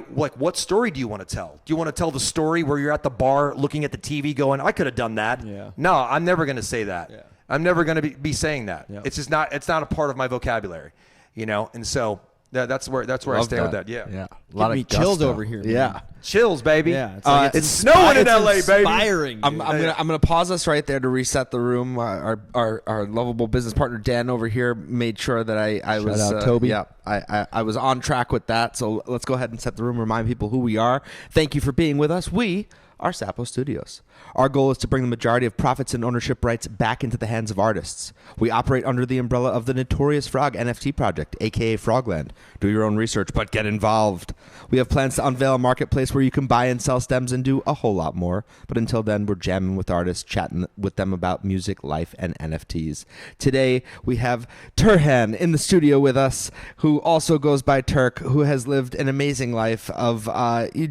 Speaker 6: what story do you want to tell? Do you want to tell the story where you're at the bar looking at the TV going, I could have done that?
Speaker 4: Yeah.
Speaker 6: No, I'm never going to say that.
Speaker 4: Yeah.
Speaker 6: I'm never going to be saying that.
Speaker 4: Yeah.
Speaker 6: It's just not a part of my vocabulary, And so that's where I stand with that. Yeah.
Speaker 5: yeah, a lot
Speaker 4: Give
Speaker 5: of
Speaker 4: me chills
Speaker 5: gusto.
Speaker 4: over here, man.
Speaker 5: Yeah.
Speaker 6: Chills, baby.
Speaker 4: Yeah. It's, like
Speaker 6: it's snowing in LA, baby.
Speaker 4: Inspiring, dude.
Speaker 5: I'm gonna pause us right there to reset the room. Our lovable business partner Dan over here made sure that I was
Speaker 4: out, Toby.
Speaker 5: Yeah, I was on track with that. So let's go ahead and set the room. Remind people who we are. Thank you for being with us. We are Sapo Studios. Our goal is to bring the majority of profits and ownership rights back into the hands of artists. We operate under the umbrella of the Notorious Frog NFT project, aka Frogland. Do your own research, but get involved. We have plans to unveil a marketplace where you can buy and sell stems and do a whole lot more. But until then, we're jamming with artists, chatting with them about music, life, and NFTs. Today, we have Turhan in the studio with us, who also goes by Turk, who has lived an amazing life of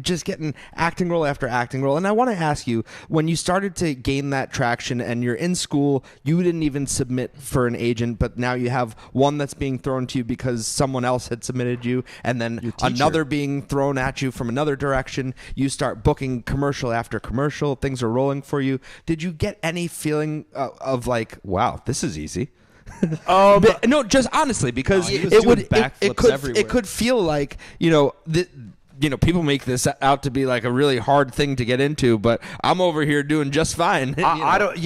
Speaker 5: just getting acting role after acting role. And I want to ask you, when you started to gain that traction and you're in school, you didn't even submit for an agent, but now you have one that's being thrown to you because someone else had submitted you, and then another being thrown at you from another direction. You start booking commercial after commercial. Things are rolling for you. Did you get any feeling of like, wow, this is easy? No, just honestly, because it could feel like, people make this out to be like a really hard thing to get into, but I'm over here doing just fine.
Speaker 6: I don't,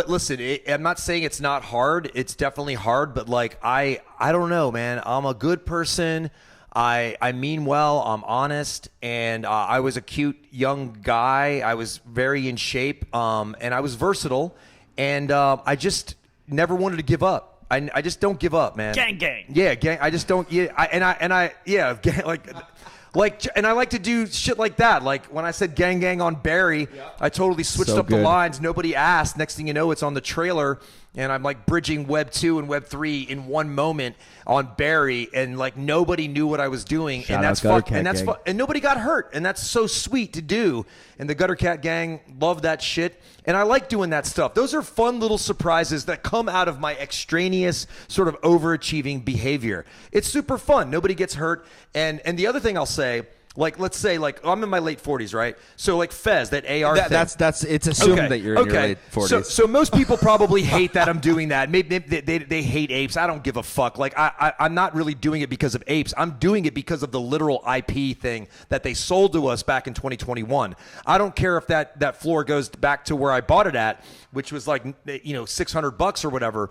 Speaker 6: listen, I'm not saying it's not hard. It's definitely hard, but like, I don't know, man. I'm a good person. I mean well, I'm honest, and I was a cute young guy. I was very in shape, and I was versatile, and I just never wanted to give up. I just don't give up, man.
Speaker 7: Gang.
Speaker 6: Yeah, gang. I just don't. Yeah, gang, like, and I like to do shit like that. Like when I said gang on Barry, I totally switched up the lines. Nobody asked. Next thing you know, it's on the trailer, and I'm like bridging Web 2 and Web 3 in one moment on Barry, and like nobody knew what I was doing.
Speaker 4: Shout
Speaker 6: and
Speaker 4: out
Speaker 6: that's
Speaker 4: Gutter
Speaker 6: fuck,
Speaker 4: Cat
Speaker 6: and that's
Speaker 4: Gang.
Speaker 6: and nobody got hurt, and that's so sweet to do. And the Gutter Cat Gang love that shit, and I like doing that stuff. Those are fun little surprises that come out of my extraneous sort of overachieving behavior. It's super fun. Nobody gets hurt, and the other thing I'll say. Like, let's say, like, I'm in my late 40s, right? So, like, Fez, that AR thing.
Speaker 5: That's it's assumed that you're in your late 40s.
Speaker 6: So most people probably hate that I'm doing that. Maybe they hate apes. I don't give a fuck. Like, I'm not really doing it because of apes. I'm doing it because of the literal IP thing that they sold to us back in 2021. I don't care if that floor goes back to where I bought it at, which was like, $600 or whatever.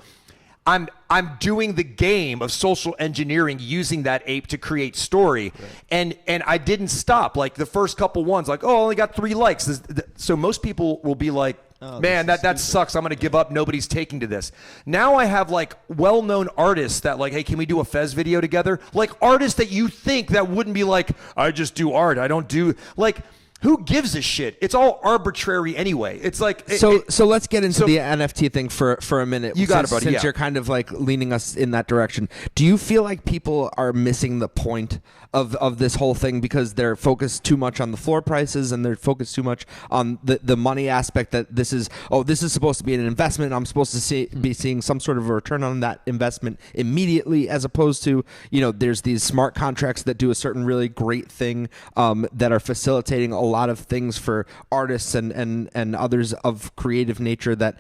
Speaker 6: I'm doing the game of social engineering using that ape to create story. And I didn't stop. Like the first couple ones, like, oh, I only got 3 likes. So most people will be like, man, that sucks. I'm going to give up. Nobody's taking to this. Now I have like well-known artists that like, hey, can we do a Fez video together? Like artists that you think that wouldn't be like, I just do art. I don't do like, who gives a shit? It's all arbitrary anyway. It's like
Speaker 5: so let's get into the NFT thing for a minute.
Speaker 6: You got it, buddy.
Speaker 5: Since you're kind of like leaning us in that direction. Do you feel like people are missing the point of this whole thing because they're focused too much on the floor prices and they're focused too much on the money aspect that this is supposed to be an investment. I'm supposed to be seeing some sort of a return on that investment immediately, as opposed to, there's these smart contracts that do a certain really great thing that are facilitating a lot of things for artists and others of creative nature that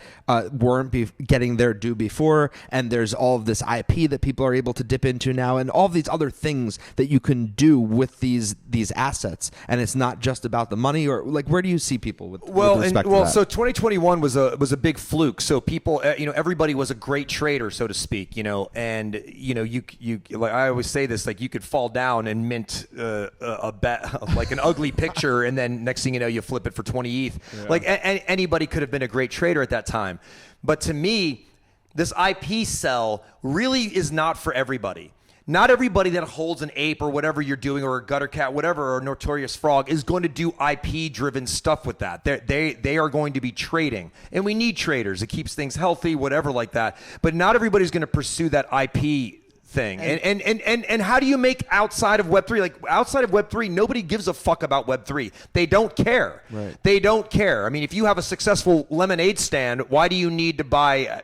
Speaker 5: weren't getting their due before. And there's all of this IP that people are able to dip into now, and all of these other things that you can do with these assets. And it's not just about the money, or like, where do you see people with respect to that?
Speaker 6: So 2021 was a big fluke. So people, everybody was a great trader, so to speak, and you like I always say this, like you could fall down and mint a bet, like an ugly picture, and then next thing you know, you flip it for 20 ETH. Yeah. Like anybody could have been a great trader at that time. But to me, this IP sell really is not for everybody. Not everybody that holds an ape or whatever you're doing, or a gutter cat, whatever, or a notorious frog, is going to do IP-driven stuff with that. They are going to be trading. And we need traders. It keeps things healthy, whatever like that. But not everybody's going to pursue that IP thing. And how do you make outside of Web3? Like outside of Web3, nobody gives a fuck about Web3. They don't care.
Speaker 4: Right.
Speaker 6: They don't care. I mean, if you have a successful lemonade stand, why do you need to buy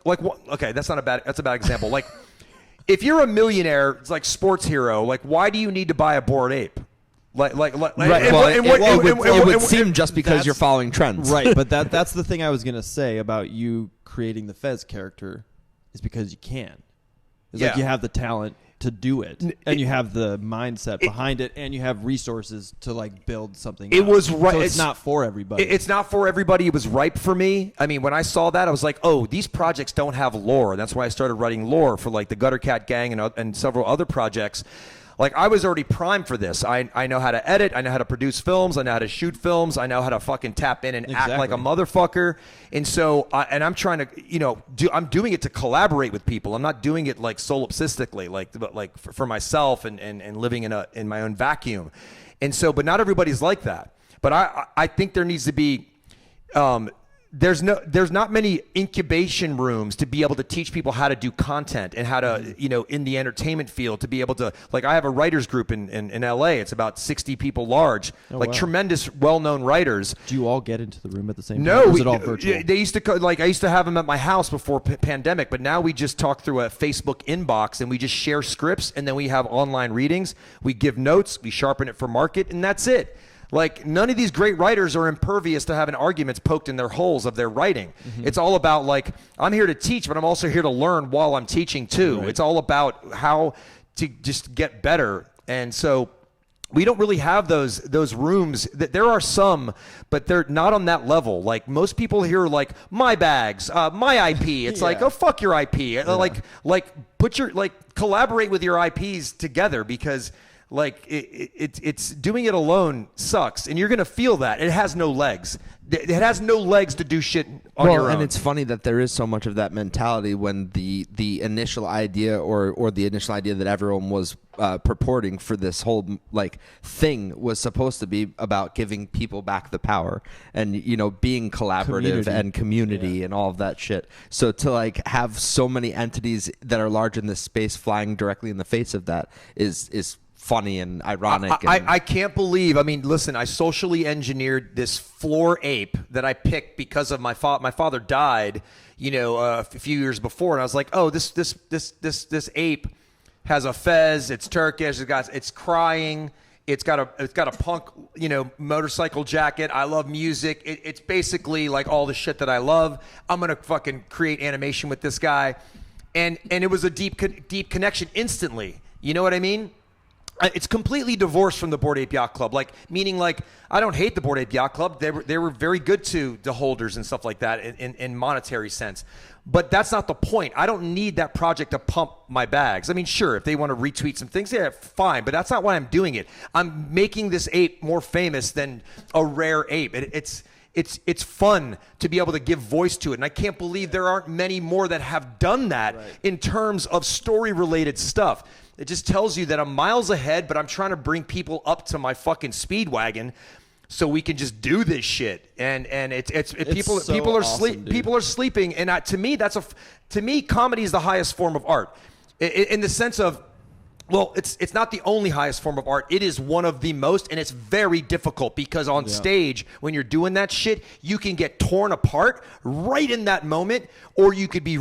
Speaker 6: okay, that's a bad example. Like if you're a millionaire, it's like sports hero, like why do you need to buy a Bored Ape? Right.
Speaker 5: It would seem just because you're following trends.
Speaker 4: Right, but that's the thing I was going to say about you creating the Fez character, is because you can. It's like you have the talent to do it, and you have the mindset behind it, and you have resources to like build something.
Speaker 6: It was right.
Speaker 4: So it's not for everybody.
Speaker 6: It's not for everybody. It was ripe for me. I mean, when I saw that, I was like, oh, these projects don't have lore. That's why I started writing lore for like the Gutter Cat Gang and several other projects. Like I was already primed for this. I know how to edit. I know how to produce films. I know how to shoot films. I know how to fucking tap in and act like a motherfucker. And so, and I'm trying to, I'm doing it to collaborate with people. I'm not doing it like solipsistically, like for myself and living in my own vacuum. And so, but not everybody's like that. But I think there needs to be, there's not many incubation rooms to be able to teach people how to do content and how to, in the entertainment field, to be able to, like I have a writers group in LA. It's about 60 people large, tremendous, well-known writers.
Speaker 4: Do you all get into the room at the same time?
Speaker 6: No,
Speaker 4: or is it all virtual?
Speaker 6: They used to I used to have them at my house before pandemic, but now we just talk through a Facebook inbox and we just share scripts, and then we have online readings. We give notes, we sharpen it for market, and that's it. Like none of these great writers are impervious to having arguments poked in their holes of their writing. Mm-hmm. It's all about like, I'm here to teach, but I'm also here to learn while I'm teaching too. Right. It's all about how to just get better. And so we don't really have those rooms. There are some, but they're not on that level. Like most people here are like, my bags, my IP. It's like, oh, fuck your IP. Yeah. Like put your, collaborate with your IPs together, because like it's doing it alone sucks, and you're gonna feel that it has no legs. It has no legs to do shit on your own.
Speaker 5: And it's funny that there is so much of that mentality when the initial idea or the initial idea that everyone was purporting for this whole thing was supposed to be about giving people back the power and being collaborative and community and all of that shit. So to have so many entities that are large in this space flying directly in the face of that is funny and ironic.
Speaker 6: I can't believe. I mean, listen. I socially engineered this floor ape that I picked because of my father. My father died, a few years before, and I was like, oh, this ape has a fez. It's Turkish. It's crying. It's got a punk, motorcycle jacket. I love music. It's basically like all the shit that I love. I'm gonna fucking create animation with this guy, and it was a deep connection instantly. You know what I mean? It's completely divorced from the Bored Ape Yacht Club. Like, meaning, like, I don't hate the Bored Ape Yacht Club. They were very good to the holders and stuff like that in monetary sense. But that's not the point. I don't need that project to pump my bags. I mean, sure, if they want to retweet some things, yeah, fine. But that's not why I'm doing it. I'm making this ape more famous than a rare ape. It's fun to be able to give voice to it. And I can't believe there aren't many more that have done that in terms of story-related stuff. It just tells you that I'm miles ahead, but I'm trying to bring people up to my fucking speedwagon so we can just do this shit. And people
Speaker 4: so
Speaker 6: people are
Speaker 4: awesome, dude.
Speaker 6: people are sleeping. And to me, comedy is the highest form of art, in the sense of, well, it's not the only highest form of art. It is one of the most, and it's very difficult because on stage, when you're doing that shit, you can get torn apart right in that moment, or you could be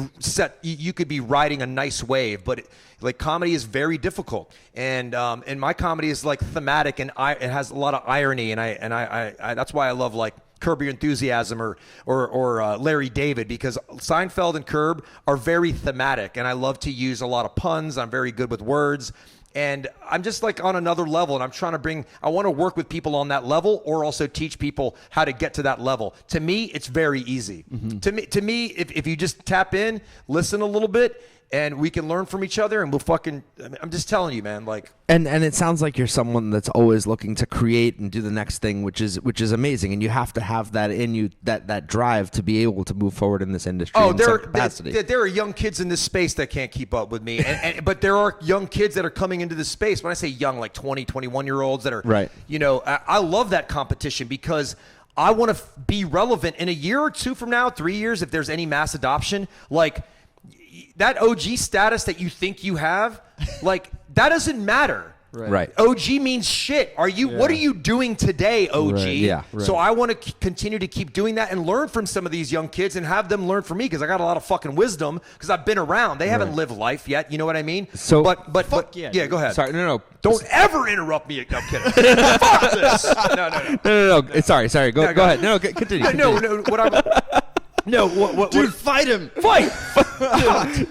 Speaker 6: riding a nice wave. But like, comedy is very difficult, and my comedy is like thematic, and it has a lot of irony, and I that's why I love like Curb Your Enthusiasm or Larry David, because Seinfeld and Curb are very thematic, and I love to use a lot of puns. I'm very good with words, and I'm just like on another level, and I'm trying to I want to work with people on that level, or also teach people how to get to that level. To me, it's very easy. To me, if you just tap in, listen a little bit, and we can learn from each other, and I'm just telling you, man, like.
Speaker 5: And it sounds like you're someone that's always looking to create and do the next thing, which is amazing. And you have to have that in you, that drive to be able to move forward in this industry.
Speaker 6: Oh,
Speaker 5: in some capacity.
Speaker 6: There are young kids in this space that can't keep up with me. But there are young kids that are coming into this space. When I say young, like 20, 21-year-olds that are,
Speaker 5: right.
Speaker 6: You know, I love that competition because I want to be relevant in a year or two from now, 3 years, if there's any mass adoption. Like, that OG status that you think you have, like, that doesn't matter.
Speaker 5: Right.
Speaker 6: OG means shit. What are you doing today, OG?
Speaker 5: Right. Yeah. Right.
Speaker 6: So I want to continue to keep doing that and learn from some of these young kids and have them learn from me, because I got a lot of fucking wisdom, because I've been around. They haven't lived life yet. You know what I mean?
Speaker 5: So,
Speaker 6: but yeah, go ahead.
Speaker 5: Sorry, no.
Speaker 6: Don't ever interrupt me. No, I'm kidding. Fuck this. No.
Speaker 5: Sorry. Go ahead. No, continue.
Speaker 6: No. What I'm. No, what?
Speaker 4: Dude, fight him!
Speaker 6: Fight!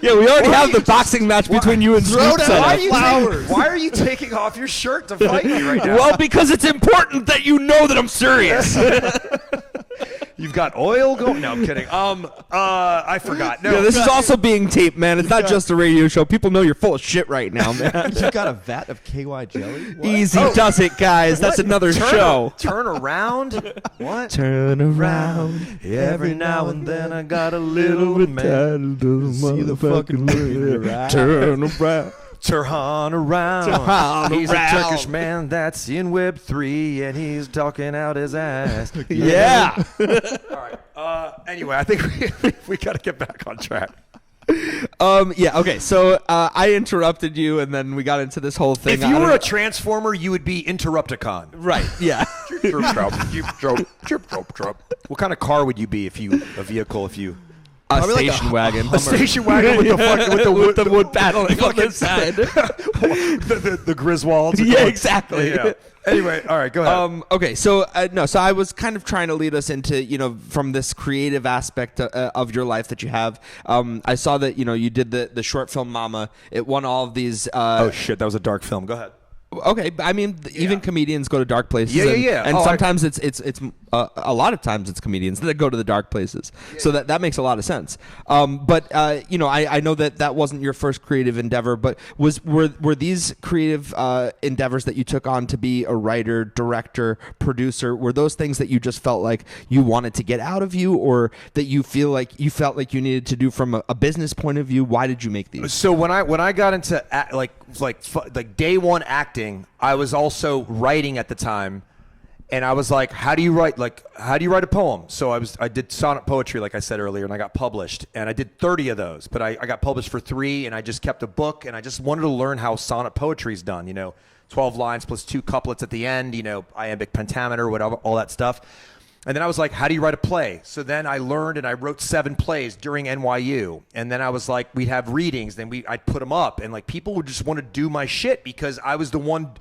Speaker 5: Yeah, we already have the boxing match between you and Snoop set up.
Speaker 6: Why are you taking off your shirt to fight me right now?
Speaker 5: Well, because it's important that you know that I'm serious.
Speaker 6: You've got oil going? No, I'm kidding. I forgot. No,
Speaker 5: yeah, this is also being taped, man. It's not just a radio show. People know you're full of shit right now, man.
Speaker 4: You got a vat of KY jelly? What?
Speaker 5: Easy does it, guys. That's another show.
Speaker 6: Turn around? What?
Speaker 5: Turn around.
Speaker 6: Every now and then I got a little man.
Speaker 4: See the fucking look in your eye.
Speaker 5: Turn around.
Speaker 6: Turhan around. He's a Turkish man that's in Web 3, and he's talking out his ass.
Speaker 5: Yeah.
Speaker 6: All right. Anyway, I think we got to get back on track.
Speaker 5: Yeah. Okay. So I interrupted you, and then we got into this whole thing.
Speaker 6: If you were a transformer, you would be Interrupticon.
Speaker 5: Right. Yeah.
Speaker 6: What kind of car would you be if you
Speaker 5: A station wagon.
Speaker 6: A station wagon with the
Speaker 5: wood paneling on the side.
Speaker 6: the Griswolds.
Speaker 5: Yeah, exactly.
Speaker 6: Yeah. Anyway, all right, go ahead.
Speaker 5: Okay, so so I was kind of trying to lead us into, from this creative aspect of your life that you have. I saw that, you did the short film Mama. It won all of these.
Speaker 6: Oh shit, that was a dark film. Go ahead.
Speaker 5: Okay, I mean, even comedians go to dark places.
Speaker 6: Yeah.
Speaker 5: And sometimes it's a lot of times it's comedians that go to the dark places. So that makes a lot of sense. But I know that wasn't your first creative endeavor. But were these creative endeavors that you took on to be a writer, director, producer? Were those things that you just felt like you wanted to get out of you, or that you felt like you needed to do from a business point of view? Why did you make these?
Speaker 6: So when I got into like day one acting, I was also writing at the time, and I was like, how do you write a poem? So I did sonnet poetry, like I said earlier, and I got published, and I did 30 of those, but I got published for 3, and I just kept a book, and I just wanted to learn how sonnet poetry is done, 12 lines plus 2 couplets at the end, iambic pentameter, whatever, all that stuff. And then I was like, how do you write a play? So then I learned, and I wrote 7 plays during NYU. And then I was like, we'd have readings, then I'd put them up, and like people would just want to do my shit because I was the one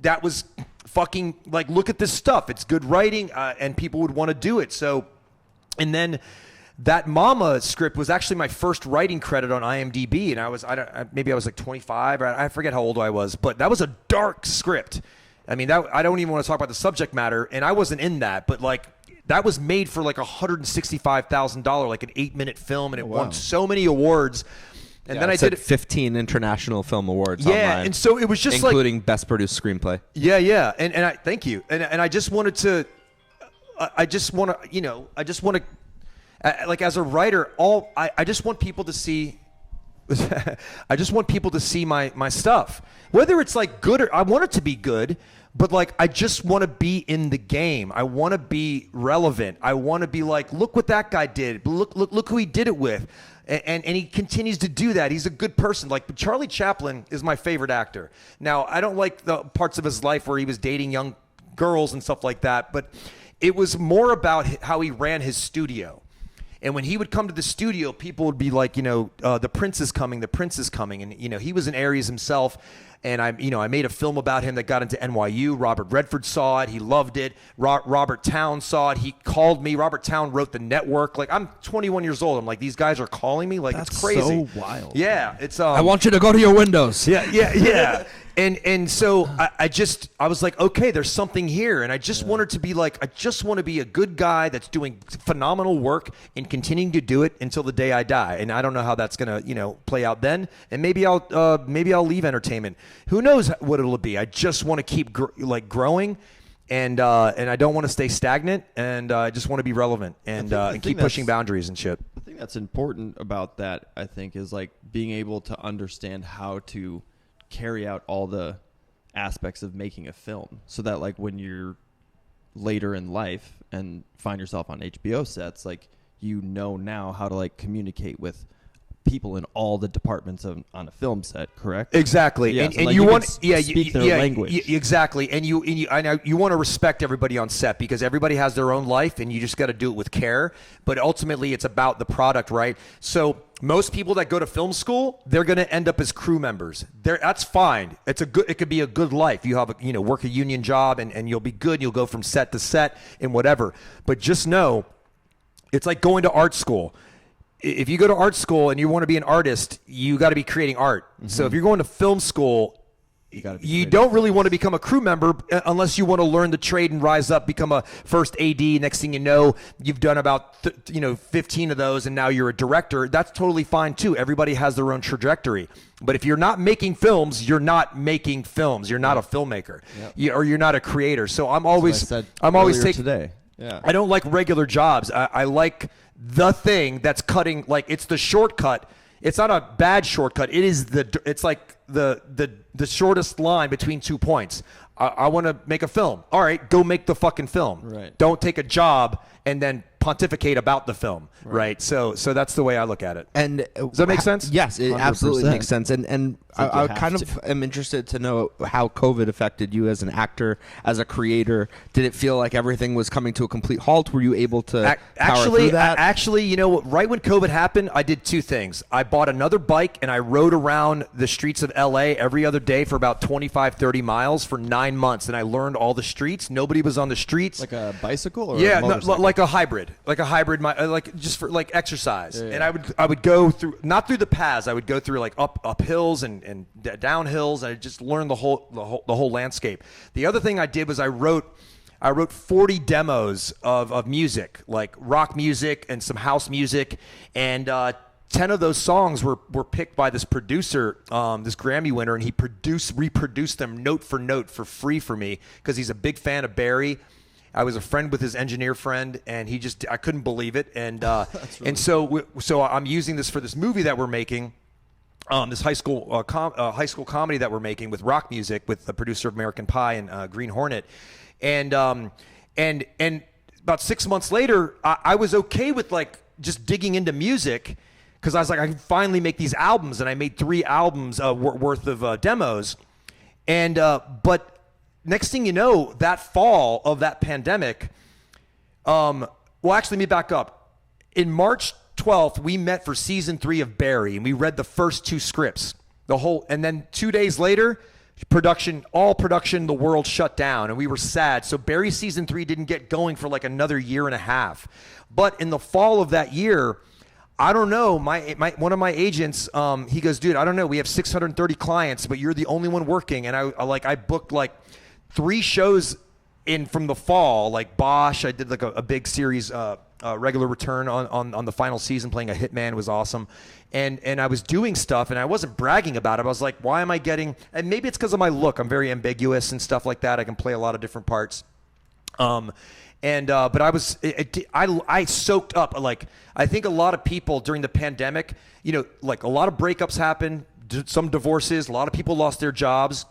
Speaker 6: that was fucking like, look at this stuff. It's good writing, and people would want to do it. So, and then that Mama script was actually my first writing credit on IMDb, and maybe I was like 25, or I forget how old I was, but that was a dark script. I mean, I don't even want to talk about the subject matter, and I wasn't in that, but like that was made for like $165,000, like an 8-minute film, and it won so many awards. And then I did
Speaker 5: 15 international film awards.
Speaker 6: Yeah,
Speaker 5: online,
Speaker 6: and so it was just
Speaker 5: including best produced screenplay.
Speaker 6: Yeah, and I thank you, and I just wanted to, I just want to, like as a writer, I just want people to see. I just want people to see my stuff, whether it's like good or I want it to be good, but like I just want to be in the game. I want to be relevant. I want to be like, look what that guy did. Look who he did it with, and he continues to do that. He's a good person. Like Charlie Chaplin is my favorite actor. Now I don't like the parts of his life where he was dating young girls and stuff like that, but it was more about how he ran his studio. And when he would come to the studio, people would be like, the prince is coming, the prince is coming. And, he was in Aries himself. And I made a film about him that got into NYU. Robert Redford saw it. He loved it. Robert Towne saw it. He called me. Robert Towne wrote The Network. Like, I'm 21 years old. I'm like, these guys are calling me. Like,
Speaker 4: That's
Speaker 6: it's crazy.
Speaker 4: so wild.
Speaker 6: Yeah. It's
Speaker 5: I want you to go to your windows.
Speaker 6: Yeah. And so I was like, okay, there's something here. And I just wanted to be like, I just want to be a good guy that's doing phenomenal work and continuing to do it until the day I die. And I don't know how that's going to, play out then. And maybe I'll leave entertainment. Who knows what it'll be. I just want to keep growing. And I don't want to stay stagnant. And I just want to be relevant and keep pushing boundaries and shit.
Speaker 4: The thing that's important about that, I think, is like being able to understand how to carry out all the aspects of making a film, so that like when you're later in life and find yourself on HBO sets, like now how to like communicate with people in all the departments on a film set, correct?
Speaker 6: Exactly.
Speaker 4: Yeah,
Speaker 6: and
Speaker 4: so, like,
Speaker 6: you want
Speaker 4: speak their language.
Speaker 6: Exactly. And I know you want to respect everybody on set because everybody has their own life and you just got to do it with care, but ultimately it's about the product, right? So most people that go to film school, they're going to end up as crew members. That's fine. It could be a good life. You have work a union job and you'll be good. You'll go from set to set and whatever. But just know it's like going to art school. If you go to art school and you want to be an artist, you got to be creating art. Mm-hmm. So if you're going to film school, you don't really want to become a crew member unless you want to learn the trade and rise up, become a first AD. Next thing you know, you've done about 15 of those, and now you're a director. That's totally fine too. Everybody has their own trajectory. But if you're not making films, you're not making films. You're not a filmmaker, or you're not a creator. So I'm always taking
Speaker 4: today. Yeah.
Speaker 6: I don't like regular jobs. I like the thing that's cutting, like it's the shortcut. It's not a bad shortcut. It's like the shortest line between 2 points. I want to make a film. All right, go make the fucking film.
Speaker 4: Right.
Speaker 6: Don't take a job and then pontificate about the film. Right. So that's the way I look at it.
Speaker 5: And
Speaker 6: does that make sense?
Speaker 5: Yes, it
Speaker 4: 100%.
Speaker 5: absolutely makes sense. And I kind
Speaker 4: have
Speaker 5: of am interested to know how COVID affected you as an actor, as a creator. Did it feel like everything was coming to a complete halt? Were you able to power through that?
Speaker 6: Actually, right when COVID happened, I did two things. I bought another bike and I rode around the streets of LA every other day for about 25, 30 miles for 9 months. And I learned all the streets. Nobody was on the streets.
Speaker 4: Like a bicycle or
Speaker 6: yeah,
Speaker 4: a motorcycle?
Speaker 6: like a hybrid, like just for like exercise. Yeah. And I would go through, not through the paths. I would go through like up hills and down hills. And I just learned the whole landscape. The other thing I did was I wrote 40 demos of music, like rock music and some house music, and 10 of those songs were picked by this producer, this Grammy winner, and he reproduced them note for note for free for me because he's a big fan of Barry. I was a friend with his engineer friend, and I couldn't believe it. And so I'm using this for this movie that we're making, this high school comedy that we're making with rock music with the producer of American Pie and Green Hornet, and about 6 months later, I was okay with like just digging into music because I was like, I can finally make these albums, and I made 3 albums worth of demos, and but. Next thing you know, that fall of that pandemic, well, actually, let me back up. In March 12th, we met for season 3 of Barry, and we read the first 2 scripts. And then 2 days later, all production, the world shut down, and we were sad. So Barry season 3 didn't get going for like another year and a half. But in the fall of that year, I don't know, one of my agents, he goes, dude, I don't know, we have 630 clients, but you're the only one working. And I booked like 3 shows in from the fall, like Bosch. I did like a big series, regular return on the final season, playing a hitman. It was awesome. And I was doing stuff, and I wasn't bragging about it. I was like, why am I getting, and maybe it's because of my look. I'm very ambiguous and stuff like that. I can play a lot of different parts. But I soaked up, like, I think a lot of people during the pandemic, you know, like a lot of breakups happened, some divorces, a lot of people lost their jobs.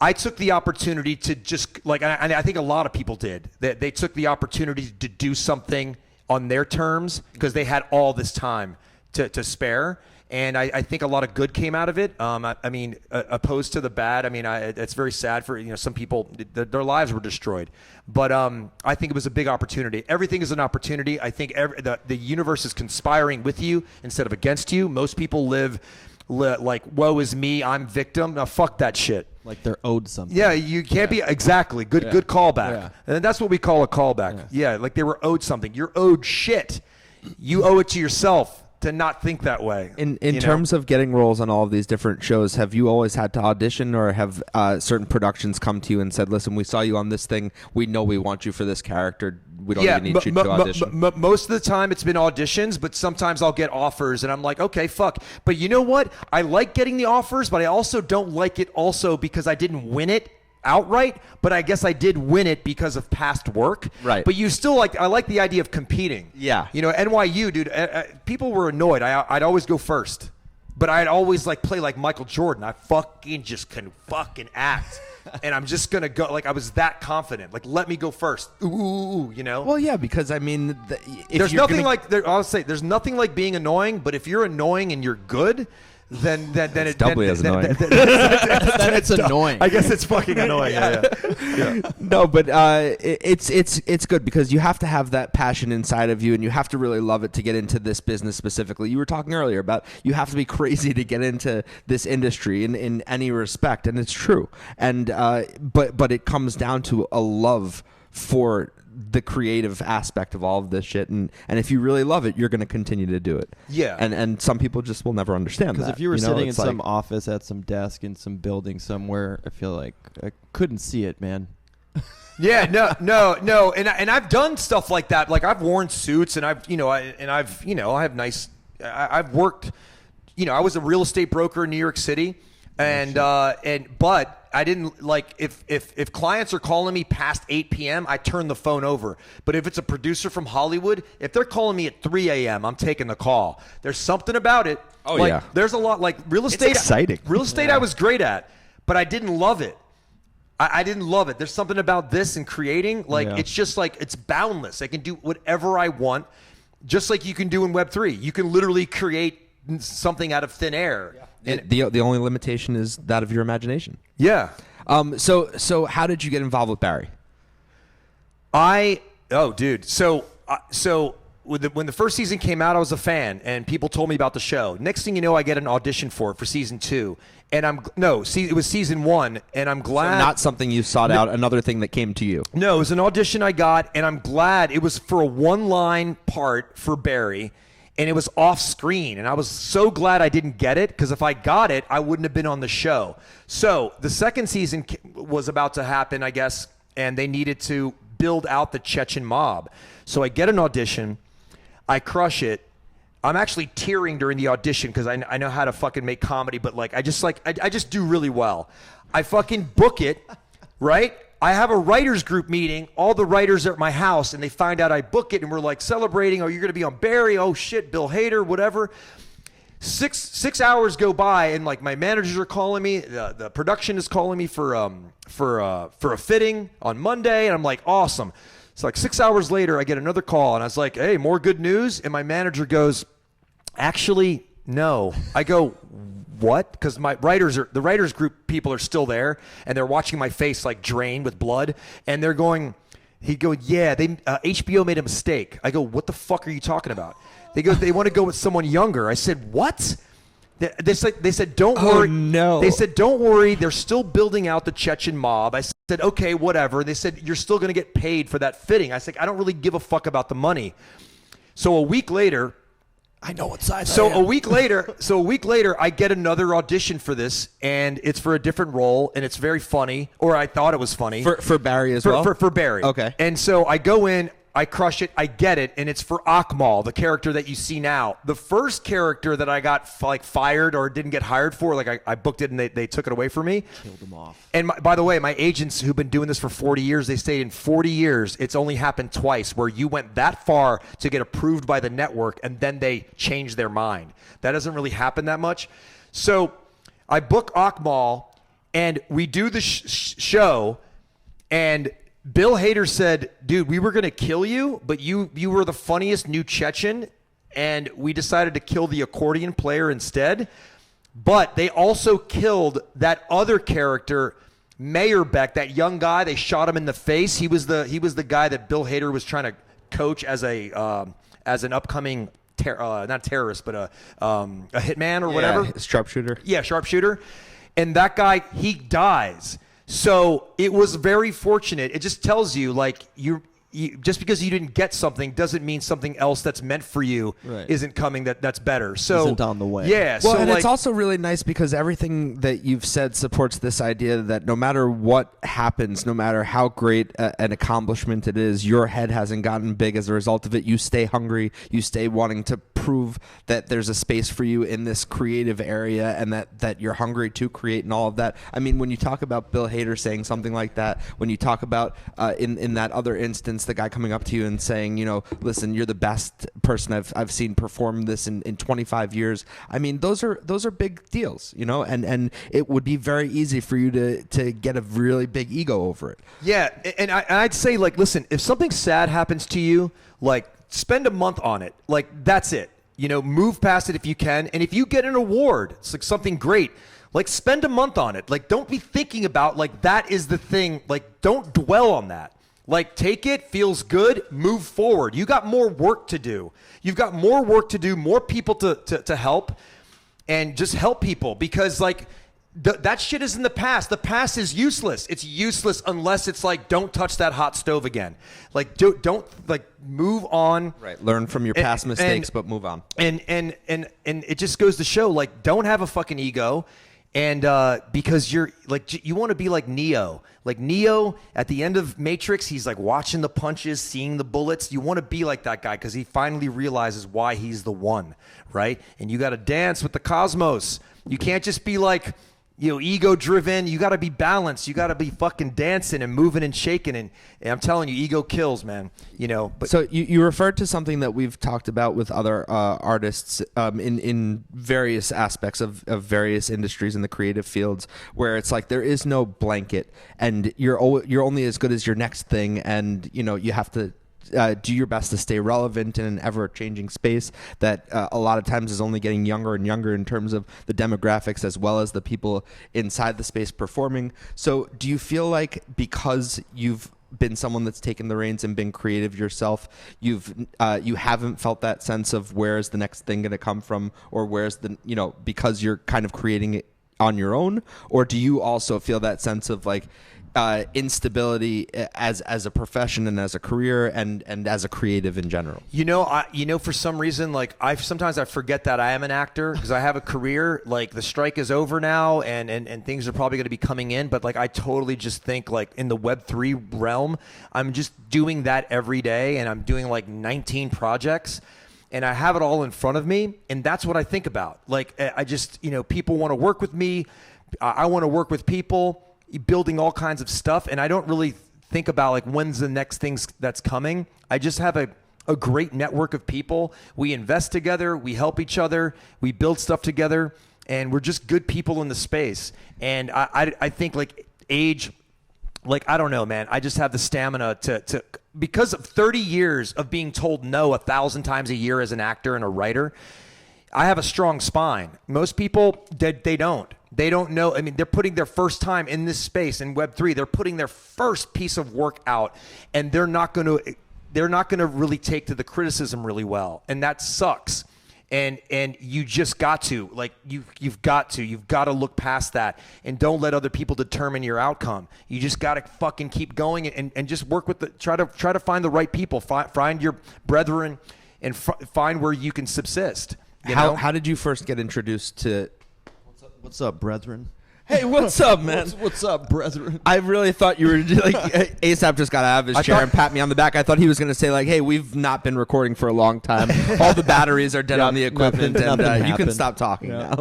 Speaker 6: I took the opportunity to just, like, and I think a lot of people did, they took the opportunity to do something on their terms because they had all this time to spare. And I think a lot of good came out of it. I mean, opposed to the bad. I mean, it's very sad for, you know, some people, their lives were destroyed. But I think it was a big opportunity. Everything is an opportunity. I think the universe is conspiring with you instead of against you. Most people live like, woe is me, I'm victim. Now, fuck that shit.
Speaker 4: Like they're owed something.
Speaker 6: Yeah, you can't be, exactly. Good callback.
Speaker 4: Yeah.
Speaker 6: And that's what we call a callback. Yeah, like they were owed something. You're owed shit. You owe it to yourself to not think that way.
Speaker 5: In terms of getting roles on all of these different shows, have you always had to audition, or have certain productions come to you and said, listen, we saw you on this thing, we know we want you for this character, we don't even need you to audition?
Speaker 6: Most of the time it's been auditions, but sometimes I'll get offers and I'm like, okay, fuck. But you know what? I like getting the offers, but I also don't like it also because I didn't win it outright, but I guess I did win it because of past work.
Speaker 5: Right.
Speaker 6: But you still I like the idea of competing.
Speaker 5: Yeah.
Speaker 6: You know, NYU, dude, people were annoyed. I'd always go first, but I'd always like play like Michael Jordan. I fucking just can fucking act. And I'm just going to go, like, I was that confident. Like, let me go first. Ooh, you know?
Speaker 5: Well, yeah, because, I mean,
Speaker 6: there's nothing I'll say, there's nothing like being annoying, but if you're annoying and you're good, then it's
Speaker 5: doubly as annoying.
Speaker 4: Then it's annoying.
Speaker 6: I guess it's fucking annoying. Yeah.
Speaker 5: No, but it's good because you have to have that passion inside of you, and you have to really love it to get into this business specifically. You were talking earlier about you have to be crazy to get into this industry in any respect, and it's true. And but it comes down to a love for the creative aspect of all of this shit, and if you really love it, you're going to continue to do it.
Speaker 6: Yeah.
Speaker 5: And some people just will never understand that.
Speaker 4: Because if you were sitting in
Speaker 5: it's
Speaker 4: some
Speaker 5: like,
Speaker 4: office at some desk in some building somewhere, I feel like I couldn't see it, man.
Speaker 6: Yeah, no, and I've done stuff like that. Like I've worn suits, and I've worked. You know, I was a real estate broker in New York City, but I didn't like if clients are calling me past 8 p.m. I turn the phone over. But if it's a producer from Hollywood, if they're calling me at 3 a.m., I'm taking the call. There's something about it.
Speaker 5: Oh,
Speaker 6: like,
Speaker 5: yeah.
Speaker 6: There's a lot like real estate.
Speaker 5: It's exciting.
Speaker 6: Real estate, I was great at, but I didn't love it. I didn't love it. There's something about this and creating. Like it's just like it's boundless. I can do whatever I want, just like you can do in Web3. You can literally create something out of thin air. Yeah.
Speaker 5: And the only limitation is that of your imagination.
Speaker 6: Yeah.
Speaker 5: So how did you get involved with Barry?
Speaker 6: So when the first season came out, I was a fan, and people told me about the show. Next thing you know, I get an audition for season 2, and it was season 1, and I'm glad.
Speaker 5: So not something you sought out, another thing that came to you.
Speaker 6: No, it was an audition I got, and I'm glad it was for a one-line part for Barry. And it was off screen, and I was so glad I didn't get it, because if I got it, I wouldn't have been on the show. So the second season was about to happen, I guess, and they needed to build out the Chechen mob. So I get an audition, I crush it. I'm actually tearing during the audition because I know how to fucking make comedy, but I just do really well. I fucking book it, right? I have a writers group meeting. All the writers are at my house, and they find out I book it, and we're like celebrating. Oh, you're going to be on Barry. Oh, shit, Bill Hader, whatever. Six hours go by, and my managers are calling me. The production is calling me for a fitting on Monday, and I'm like, awesome. It's 6 hours later, I get another call, and I was like, hey, more good news? And my manager goes, actually, no. I go, what? Because the writers group people are still there, and they're watching my face drain with blood, and they're going, yeah, HBO made a mistake. I go, what the fuck are you talking about? They go, they want to go with someone younger. I said, what? They said, don't worry.
Speaker 5: no.
Speaker 6: They said, don't worry. They're still building out the Chechen mob. I said, okay, whatever. They said, you're still going to get paid for that fitting. I said, I don't really give a fuck about the money. So a week later,
Speaker 4: I know what size.
Speaker 6: So a week later, I get another audition for this, and it's for a different role, and it's very funny, or I thought it was funny.
Speaker 5: For Barry as well?
Speaker 6: For Barry.
Speaker 5: Okay.
Speaker 6: And so I go in, I crush it, I get it, and it's for Akmal, the character that you see now. The first character that I got fired or didn't get hired for, I booked it and they took it away from me.
Speaker 4: Killed him off.
Speaker 6: And by the way, my agents who've been doing this for 40 years, they stayed in 40 years. It's only happened twice where you went that far to get approved by the network and then they changed their mind. That doesn't really happen that much. So I book Akmal and we do the show, and Bill Hader said, dude, we were going to kill you, but you were the funniest new Chechen, and we decided to kill the accordion player instead. But they also killed that other character, Meyerbeck, that young guy. They shot him in the face. He was the guy that Bill Hader was trying to coach as an upcoming not terrorist, but a hitman or whatever.
Speaker 5: Sharpshooter.
Speaker 6: Yeah, sharpshooter. And that guy, he dies. So it was very fortunate. It just tells you, like, you just because you didn't get something doesn't mean something else that's meant for you isn't coming that's better. So
Speaker 4: isn't on the way.
Speaker 6: Yeah.
Speaker 5: Well,
Speaker 6: so
Speaker 5: and
Speaker 6: like,
Speaker 5: it's also really nice because everything that you've said supports this idea that no matter what happens, no matter how great an accomplishment it is, your head hasn't gotten big as a result of it. You stay hungry. You stay wanting to prove that there's a space for you in this creative area and that you're hungry to create and all of that. I mean, when you talk about Bill Hader saying something like that, when you talk about in that other instance, the guy coming up to you and saying, you know, listen, you're the best person I've seen perform this in 25 years. I mean, those are big deals, you know, and it would be very easy for you to get a really big ego over it.
Speaker 6: yeah. And I'd say, like, listen, if something sad happens to you, like, spend a month on it. Like, that's it. You know, move past it if you can. And if you get an award, it's like something great. Like, spend a month on it. Like, don't be thinking about, like, that is the thing. Like, don't dwell on that. Like, take it, feels good, move forward. You got more work to do. You've got more work to do, more people to help, and just help people because, like, that shit is in the past. The past is useless. It's useless unless it's like, don't touch that hot stove again. Like, don't like, move on.
Speaker 5: Right. Learn from your past mistakes, but move on.
Speaker 6: And it just goes to show, like, don't have a fucking ego. And because you're like, you want to be like Neo. Like Neo at the end of Matrix, he's like watching the punches, seeing the bullets. You want to be like that guy because he finally realizes why he's the one, right? And you got to dance with the cosmos. You can't just be like, you know, ego driven. You got to be balanced. You got to be fucking dancing and moving and shaking. And I'm telling you, ego kills, man. You know. But
Speaker 5: so you referred to something that we've talked about with other artists in various aspects of various industries in the creative fields, where it's like there is no blanket, and you're only as good as your next thing, and you know you have to do your best to stay relevant in an ever-changing space that a lot of times is only getting younger and younger in terms of the demographics as well as the people inside the space performing. So do you feel like because you've been someone that's taken the reins and been creative yourself, you haven't felt that sense of where's the next thing going to come from, or where's the, you know, because you're kind of creating it on your own? Or do you also feel that sense of like instability as a profession and as a career and as a creative in general?
Speaker 6: You know, for some reason, like sometimes I forget that I am an actor because I have a career. Like the strike is over now, and things are probably going to be coming in. But like I totally just think like in the Web3 realm, I'm just doing that every day, and I'm doing like 19 projects. And I have it all in front of me, and that's what I think about. Like I just, you know, people want to work with me. I want to work with people, building all kinds of stuff, and I don't really think about like when's the next thing that's coming. I just have a great network of people. We invest together, we help each other, we build stuff together, and we're just good people in the space. And I think like age, like I don't know, man. I just have the stamina to because of 30 years of being told no 1,000 times a year as an actor and a writer. I have a strong spine. Most people, they don't. They don't know. I mean, they're putting their first time in this space in Web3. They're putting their first piece of work out, and they're not going to really take to the criticism really well, and that sucks. And you just got to, like, you've got to look past that and don't let other people determine your outcome. You just got to fucking keep going and just work with try to find the right people, find your brethren, and find where you can subsist.
Speaker 5: How did you first get introduced to?
Speaker 4: What's up, brethren?
Speaker 5: Hey, what's up, man?
Speaker 4: What's up, brethren?
Speaker 5: I really thought you were like ASAP just got out of his chair and pat me on the back. I thought he was going to say like, "Hey, we've not been recording for a long time. All the batteries are dead on the equipment,
Speaker 4: nothing
Speaker 5: and you can
Speaker 4: happened.
Speaker 5: stop talking now."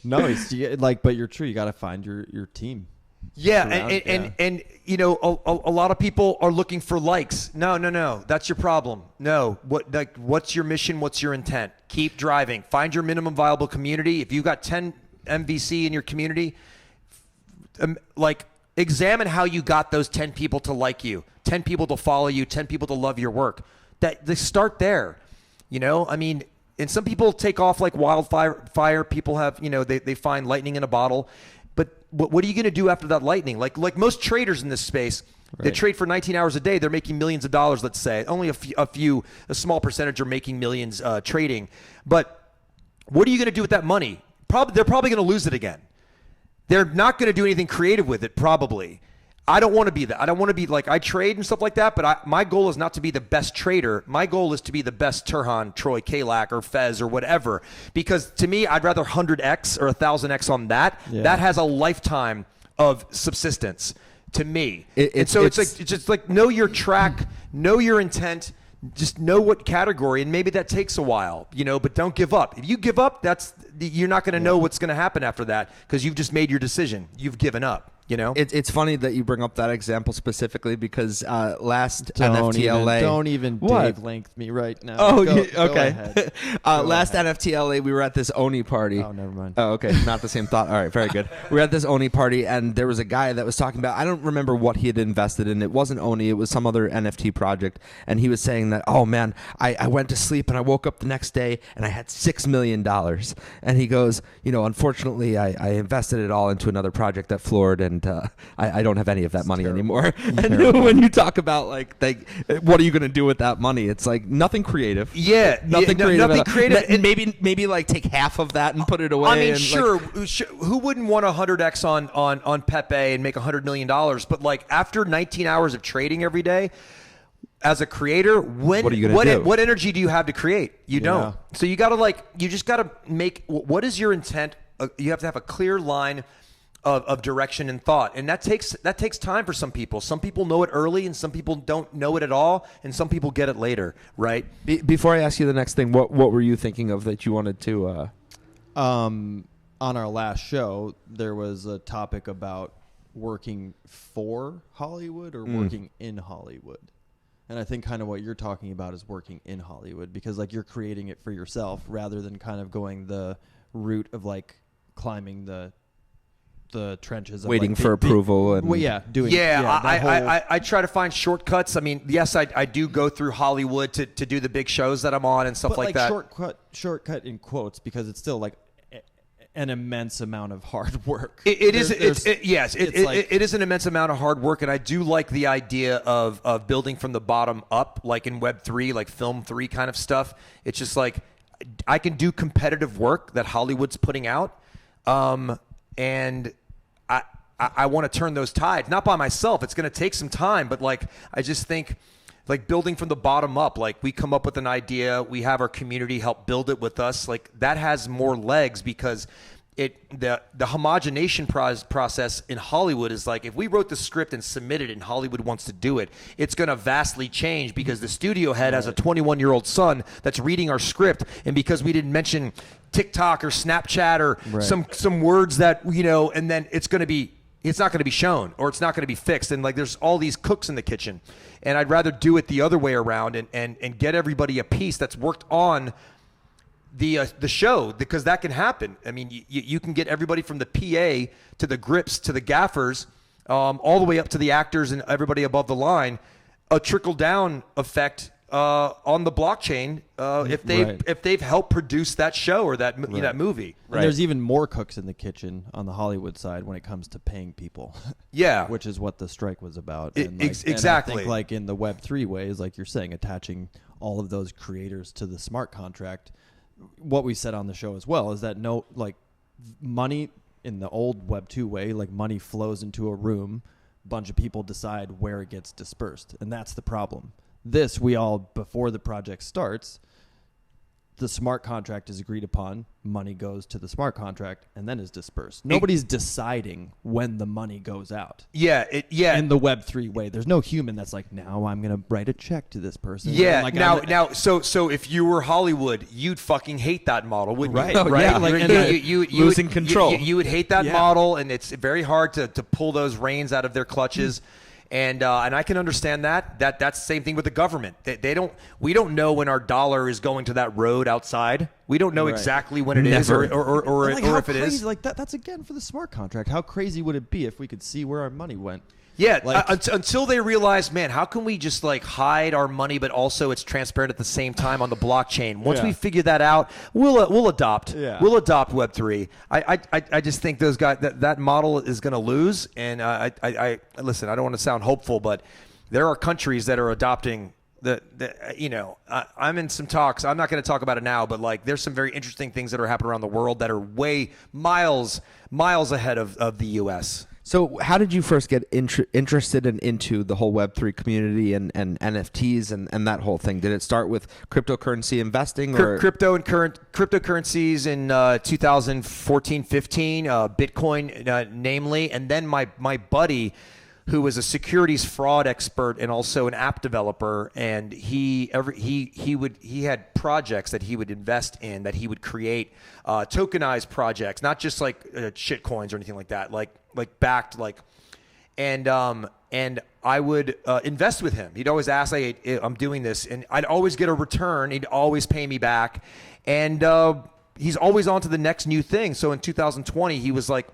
Speaker 4: No, but you're true. You got to find your team.
Speaker 6: Yeah,
Speaker 4: Around,
Speaker 6: and you know, a lot of people are looking for likes. No, that's your problem. No, what's your mission? What's your intent? Keep driving. Find your minimum viable community. If you got 10 MVC in your community, like, examine how you got those 10 people to like you, 10 people to follow you, 10 people to love your work. That they start there, you know. I mean, and some people take off like wildfire. People have, you know, they find lightning in a bottle. But what are you going to do after that lightning? Like most traders in this space, they trade for 19 hours a day. They're making millions of dollars, let's say. Only a small percentage are making millions trading. But what are you going to do with that money? They're probably going to lose it again. They're not going to do anything creative with it, probably. I don't want to be that. I don't want to be like, I trade and stuff like that, but my goal is not to be the best trader. My goal is to be the best Turhan, Troy, Caylak, or Fez, or whatever. Because to me, I'd rather 100x or 1,000x on that. Yeah. That has a lifetime of subsistence to me. It's just like, know your track, know your intent, just know what category, and maybe that takes a while, you know, but don't give up. If you give up, you're not going to know what's going to happen after that, because you've just made your decision. You've given up. You know,
Speaker 5: it's funny that you bring up that example specifically because last NFTLA.
Speaker 4: Don't even Dave length me right now.
Speaker 5: Oh,
Speaker 4: okay.
Speaker 5: Last NFTLA, we were at this Oni party.
Speaker 4: Oh, never mind.
Speaker 5: Oh, okay, not the same thought. All right, very good. We were at this Oni party, and there was a guy that was talking about. I don't remember what he had invested in. It wasn't Oni. It was some other NFT project, and he was saying that, oh man, I went to sleep and I woke up the next day and I had $6 million. And he goes, you know, unfortunately, I invested it all into another project that floored and. I don't have any of that money anymore. And when you talk about like what are you going to do with that money? It's like nothing creative.
Speaker 6: Yeah,
Speaker 5: nothing creative.
Speaker 6: And
Speaker 5: maybe like take half of that and put it away.
Speaker 6: I mean, sure. Who wouldn't want 100x on Pepe and make $100 million? But like after 19 hours of trading every day, as a creator, what energy do you have to create? You don't. So you got to you just got to make, what is your intent? You have to have a clear line of direction and thought, and that takes time for some people. Some people know it early, and some people don't know it at all, and some people get it later, right?
Speaker 5: Before I ask you the next thing, what were you thinking of that you wanted to?
Speaker 4: On our last show, there was a topic about working for Hollywood or working in Hollywood, and I think kind of what you're talking about is working in Hollywood, because like you're creating it for yourself rather than kind of going the route of like climbing the trenches of
Speaker 5: waiting for approval and
Speaker 6: I try to find shortcuts. I mean, yes, I do go through Hollywood to do the big shows that I'm on and stuff like that.
Speaker 4: Shortcut in quotes, because it's still like an immense amount of hard work.
Speaker 6: It is an immense amount of hard work, and I do like the idea of building from the bottom up, like in Web3, like Film 3 kind of stuff. It's just like I can do competitive work that Hollywood's putting out. And I want to turn those tides, not by myself. It's going to take some time, but like I just think like building from the bottom up, like we come up with an idea, we have our community help build it with us. Like that has more legs because the homogenation process in Hollywood is like if we wrote the script and submitted it and Hollywood wants to do it, it's going to vastly change because the studio head has a 21-year-old son that's reading our script, and because we didn't mention TikTok or Snapchat or some words that, you know, and then it's not going to be shown or it's not going to be fixed, and like there's all these cooks in the kitchen, and I'd rather do it the other way around and get everybody a piece that's worked on the show, because that can happen. I mean, you can get everybody from the PA to the grips to the gaffers, all the way up to the actors and everybody above the line. A trickle down effect on the blockchain if they've helped produce that show or that that movie.
Speaker 4: And there's even more cooks in the kitchen on the Hollywood side when it comes to paying people.
Speaker 6: Yeah,
Speaker 4: which is what the strike was about.
Speaker 6: Exactly.
Speaker 4: And I think like in the Web3 ways, like you're saying, attaching all of those creators to the smart contract. What we said on the show as well is that money in the old Web2 way, like money flows into a room, bunch of people decide where it gets dispersed, and that's the problem. This, we all, before the project starts, the smart contract is agreed upon, money goes to the smart contract, and then is dispersed. Nobody's deciding when the money goes out.
Speaker 6: Yeah.
Speaker 4: In the Web3 way, there's no human that's like, now I'm going to write a check to this person.
Speaker 6: Yeah.
Speaker 4: Like,
Speaker 6: So if you were Hollywood, you'd fucking hate that model, wouldn't
Speaker 4: right.
Speaker 6: you?
Speaker 4: Oh, right.
Speaker 5: Yeah.
Speaker 4: Like,
Speaker 6: you
Speaker 5: losing control.
Speaker 6: You would hate that model, and it's very hard to pull those reins out of their clutches. And I can understand that. That's the same thing with the government. We don't know when our dollar is going to that road outside. We don't know exactly when it is, or if it is.
Speaker 4: Like that's again for the smart contract. How crazy would it be if we could see where our money went?
Speaker 6: Yeah, until they realize, man, how can we just like hide our money, but also it's transparent at the same time on the blockchain? Once we figure that out, we'll adopt. Yeah. We'll adopt Web3. I just think those guys that model is going to lose. And I listen. I don't want to sound hopeful, but there are countries that are adopting I'm in some talks. I'm not going to talk about it now, but like there's some very interesting things that are happening around the world that are way miles ahead of the U.S.
Speaker 5: So how did you first get interested into the whole Web3 community and NFTs and that whole thing? Did it start with cryptocurrency investing? Or?
Speaker 6: Crypto and cryptocurrencies in 2014, 15, Bitcoin namely. And then my buddy, who was a securities fraud expert and also an app developer, and he had projects that he would invest in, that he would create tokenized projects, not just like shit coins or anything like that, like backed and I would invest with him. He'd always ask, hey, I'm doing this, and I'd always get a return. He'd always pay me back, and he's always on to the next new thing. So in 2020, he was like,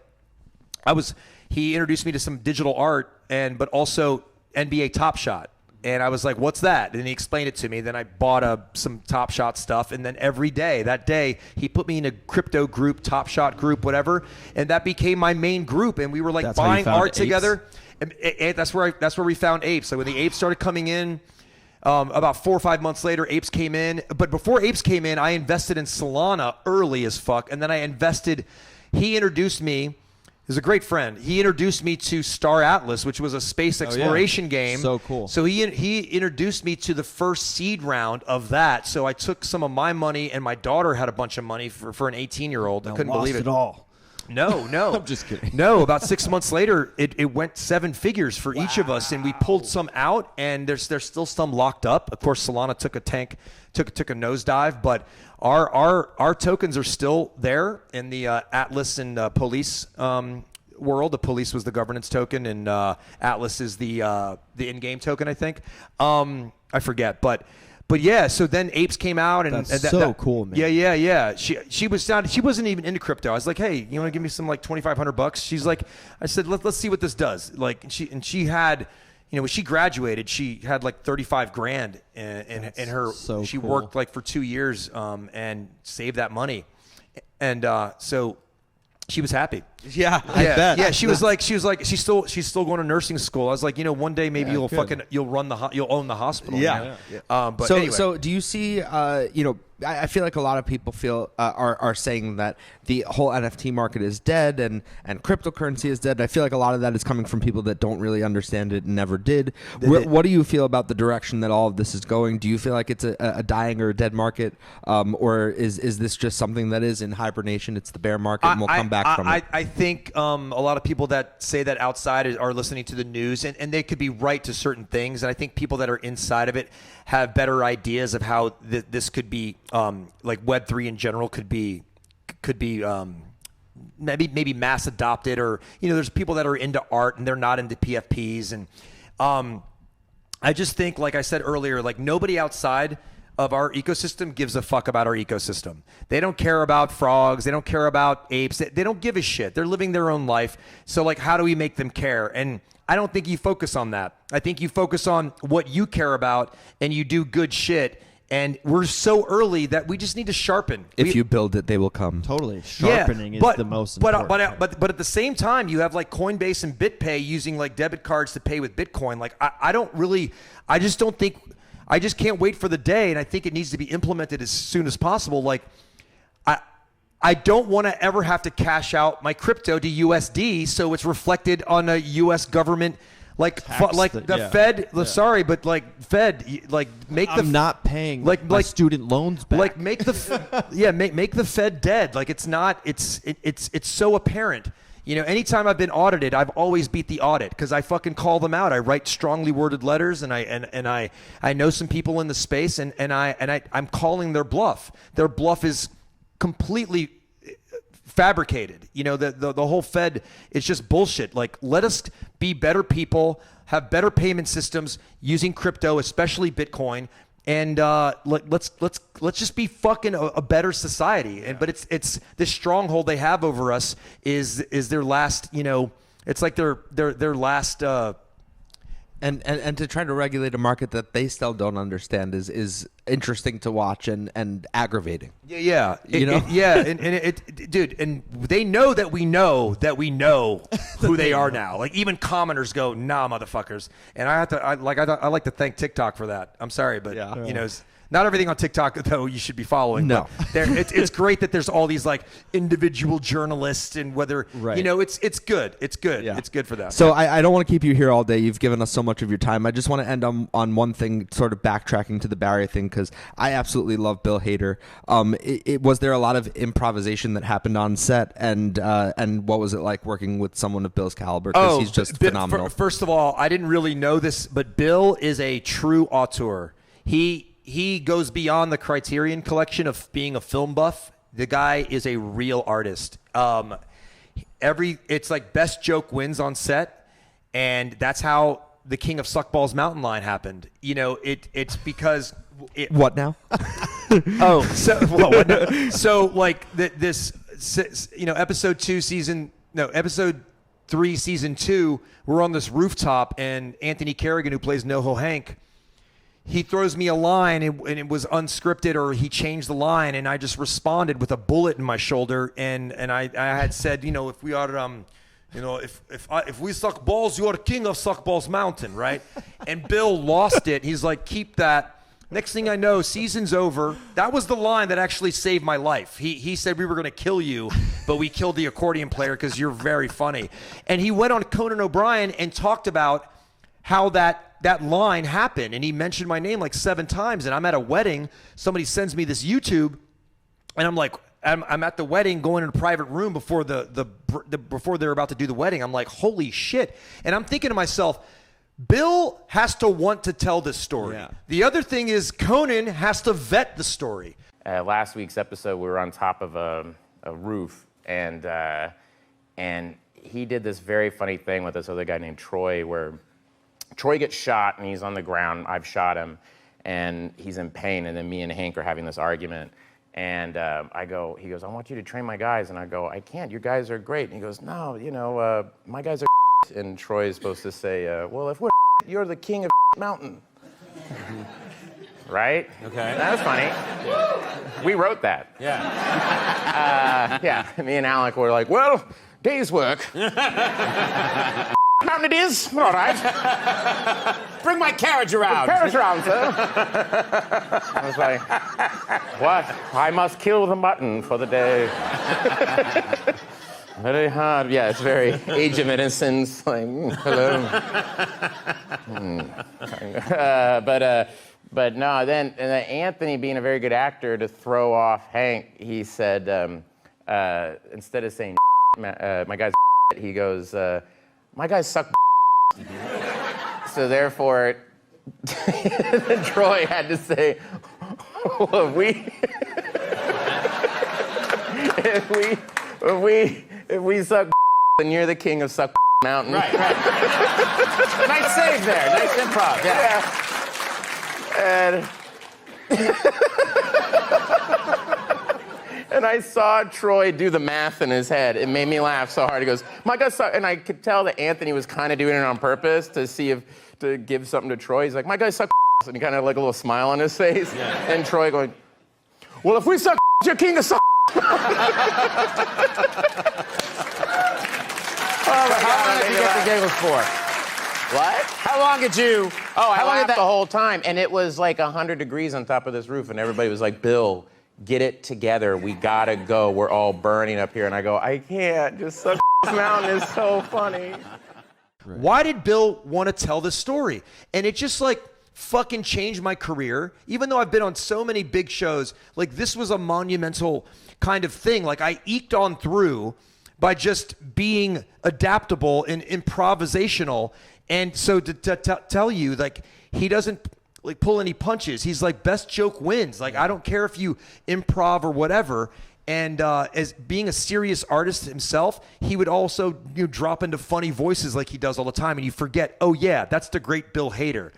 Speaker 6: he introduced me to some digital art but also NBA Top Shot. And I was like, what's that? And he explained it to me. Then I bought some Top Shot stuff. And then that day, he put me in a crypto group, Top Shot group, whatever. And that became my main group. And we were like buying art together. And that's where we found Apes. So when the Apes started coming in, about 4 or 5 months later, Apes came in. But before Apes came in, I invested in Solana early as fuck. And then he introduced me. He's a great friend. He introduced me to Star Atlas, which was a space exploration game.
Speaker 4: So cool.
Speaker 6: So he introduced me to the first seed round of that. So I took some of my money, and my daughter had a bunch of money for an 18-year-old. I couldn't believe it.
Speaker 4: All.
Speaker 6: No.
Speaker 4: I'm just kidding.
Speaker 6: No, about 6 months later, it went 7 figures for each of us, and we pulled some out, and there's still some locked up. Of course, Solana took a nosedive, but our tokens are still there in the Atlas and police world. The police was the governance token, and Atlas is the in-game token, I think. I forget, but yeah. So then Apes came out, and
Speaker 4: that's so cool, man.
Speaker 6: Yeah. She wasn't even into crypto. I was like, hey, you want to give me some like $2,500? She's like, I said, let's see what this does. Like, she had. When she graduated, she had like 35 grand in her.
Speaker 4: So
Speaker 6: she
Speaker 4: cool.
Speaker 6: worked like for 2 years and saved that money, and so she was happy.
Speaker 5: Yeah, I bet.
Speaker 6: Yeah, she was like she's still going to nursing school. I was like, one day maybe you'll own the hospital.
Speaker 5: Yeah.
Speaker 6: But
Speaker 5: so
Speaker 6: anyway.
Speaker 5: so do you see? I feel like a lot of people are saying that the whole NFT market is dead and cryptocurrency is dead. I feel like a lot of that is coming from people that don't really understand it and never did. What do you feel about the direction that all of this is going? Do you feel like it's a dying or a dead market, or is this just something that is in hibernation? It's the bear market, and we'll come back from it.
Speaker 6: I think a lot of people that say that outside are listening to the news, and they could be right to certain things. And I think people that are inside of it have better ideas of how this could be, like Web3 in general could be maybe mass adopted, or there's people that are into art and they're not into PFPs, and I just think, like I said earlier, like nobody outside of our ecosystem gives a fuck about our ecosystem. They don't care about frogs. They don't care about apes. They don't give a shit. They're living their own life. So like, how do we make them care? And I don't think you focus on that. I think you focus on what you care about and you do good shit. And we're so early that we just need to sharpen.
Speaker 5: If you build it, they will come.
Speaker 4: Totally. Sharpening is the most important.
Speaker 6: But at the same time, you have like Coinbase and BitPay using like debit cards to pay with Bitcoin. Like I just can't wait for the day, and I think it needs to be implemented as soon as possible. Like I don't want to ever have to cash out my crypto to USD, so it's reflected on a U.S. government. Like Fed, sorry, but like Fed, like make
Speaker 4: I'm not paying my student loans back.
Speaker 6: Like make the make the Fed dead. Like it's so apparent. You know, anytime I've been audited, I've always beat the audit because I fucking call them out. I write strongly worded letters, and I know some people in the space, and I'm calling their bluff. Their bluff is completely fabricated. You know, the whole Fed is just bullshit. Like, let us be better people, have better payment systems using crypto, especially Bitcoin, and let's just be fucking a better society. And but it's this stronghold they have over us is their last. You know, it's like their last.
Speaker 5: And to try to regulate a market that they still don't understand is interesting to watch and aggravating.
Speaker 6: Yeah. Dude, and they know that we know who they are now. Like even commoners go, nah, motherfuckers. And I like to thank TikTok for that. I'm sorry, but you know. Not everything on TikTok, though, you should be following.
Speaker 5: No.
Speaker 6: It's great that there's all these, like, individual journalists and whether, you know, it's good. It's good. Yeah. It's good for them.
Speaker 5: So I don't want to keep you here all day. You've given us so much of your time. I just want to end on one thing, sort of backtracking to the Barry thing, because I absolutely love Bill Hader. Was there a lot of improvisation that happened on set? And what was it like working with someone of Bill's caliber? Because he's just phenomenal.
Speaker 6: First of all, I didn't really know this, but Bill is a true auteur. He goes beyond the Criterion Collection of being a film buff. The guy is a real artist. It's like best joke wins on set, and that's how the King of Suckballs Mountain Line happened. You know, it's because
Speaker 5: what now?
Speaker 6: So like this, you know, episode 3, season 2, we're on this rooftop, and Anthony Kerrigan, who plays NoHo Hank, he throws me a line and it was unscripted, or he changed the line, and I just responded with a bullet in my shoulder, and I had said, you know, if we are you know, if we suck balls, you are king of suck balls mountain, right? And Bill lost it. He's like, keep that. Next thing I know, season's over. That was the line that actually saved my life. He said we were going to kill you, but we killed the accordion player because you're very funny. And he went on Conan O'Brien and talked about how that line happened, and he mentioned my name like 7 times. And I'm at a wedding. Somebody sends me this YouTube, and I'm like, I'm at the wedding, going in a private room before before they're about to do the wedding. I'm like, holy shit! And I'm thinking to myself, Bill has to want to tell this story. Yeah. The other thing is Conan has to vet the story.
Speaker 7: Last week's episode, we were on top of a roof, and he did this very funny thing with this other guy named Troy, where Troy gets shot and he's on the ground. I've shot him and he's in pain. And then me and Hank are having this argument. And he goes, I want you to train my guys. And I go, I can't. Your guys are great. And he goes, no, you know, my guys are And Troy is supposed to say, well, if we're you're the king of mountain. Right? Okay. That was funny. We wrote that.
Speaker 8: Yeah.
Speaker 7: Yeah, me and Alec were like, well, day's work. Mountain it is. All right.
Speaker 8: Bring my carriage around.
Speaker 7: Carriage around, sir. I was like, what? I must kill the mutton for the day. Very hard. Yeah, it's very age of innocence. Like, hello. But no, then Anthony, being a very good actor, to throw off Hank, he said, instead of saying my guy's he goes, my guys suck. So therefore, Troy had to say, well, if we suck, then you're the king of suck mountain.
Speaker 8: Right. Nice save there. Nice improv. Yeah.
Speaker 7: And I saw Troy do the math in his head. It made me laugh so hard. He goes, my God, suck. And I could tell that Anthony was kind of doing it on purpose to give something to Troy. He's like, my guys suck. And he kind of had like a little smile on his face. Yeah. And Troy going, well, if we suck, you're king of suck.
Speaker 8: Oh, my How long did you get the giggles for?
Speaker 7: What?
Speaker 8: How long did you?
Speaker 7: Oh, I
Speaker 8: how long
Speaker 7: laughed
Speaker 8: did
Speaker 7: the whole time. And it was like 100 degrees on top of this roof. And everybody was like, Bill, get it together. We gotta go. We're all burning up here. And I go, I can't. Just suck. This mountain is so funny.
Speaker 6: Right. Why did Bill want to tell this story? And it just like fucking changed my career. Even though I've been on so many big shows, like this was a monumental kind of thing. Like I eked on through by just being adaptable and improvisational. And so to tell you, like, he doesn't like pull any punches. He's like, best joke wins. Like, I don't care if you improv or whatever. And as being a serious artist himself, he would also drop into funny voices like he does all the time. And you forget, oh yeah, that's the great Bill Hader.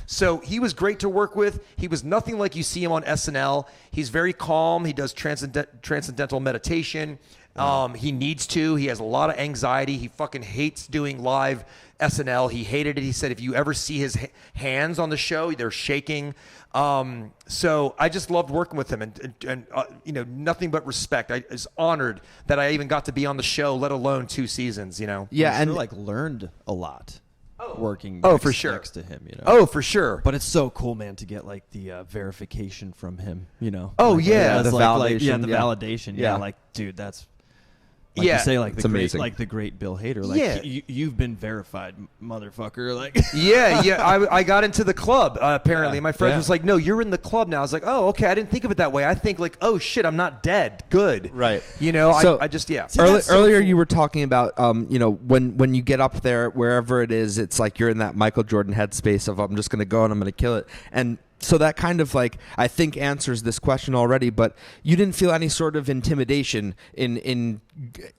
Speaker 6: So he was great to work with. He was nothing like you see him on SNL. He's very calm. He does transcendental meditation. He needs to. He has a lot of anxiety. He fucking hates doing live SNL. He hated it. He said if you ever see his hands on the show, they're shaking. So I just loved working with him, and nothing but respect. I was honored that I even got to be on the show, let alone 2 seasons.
Speaker 5: Yeah,
Speaker 4: and
Speaker 5: and
Speaker 4: like learned a lot. Working
Speaker 6: for sure.
Speaker 4: next to him,
Speaker 6: Oh, for sure.
Speaker 4: But it's so cool, man, to get like the verification from him,
Speaker 6: Oh,
Speaker 4: like,
Speaker 6: yeah.
Speaker 5: The validation.
Speaker 4: the validation. Yeah, like, dude, that's like
Speaker 6: Yeah.
Speaker 4: you say, like
Speaker 5: It's
Speaker 4: the great,
Speaker 5: amazing.
Speaker 4: like the great Bill Hader. Like,
Speaker 6: Yeah.
Speaker 4: you've been verified, motherfucker. Like,
Speaker 6: Yeah. I got into the club, apparently.
Speaker 4: Yeah.
Speaker 6: My friend
Speaker 4: Yeah.
Speaker 6: was like, no, you're in the club now. I was like, oh, okay. I didn't think of it that way. I think like, oh, shit, I'm not dead. Good.
Speaker 5: Right.
Speaker 6: So, I just, yeah.
Speaker 5: Earlier you were talking about when you get up there wherever it is, it's like you're in that Michael Jordan headspace of I'm just going to go and I'm going to kill it. And so that kind of like I think answers this question already, but you didn't feel any sort of intimidation in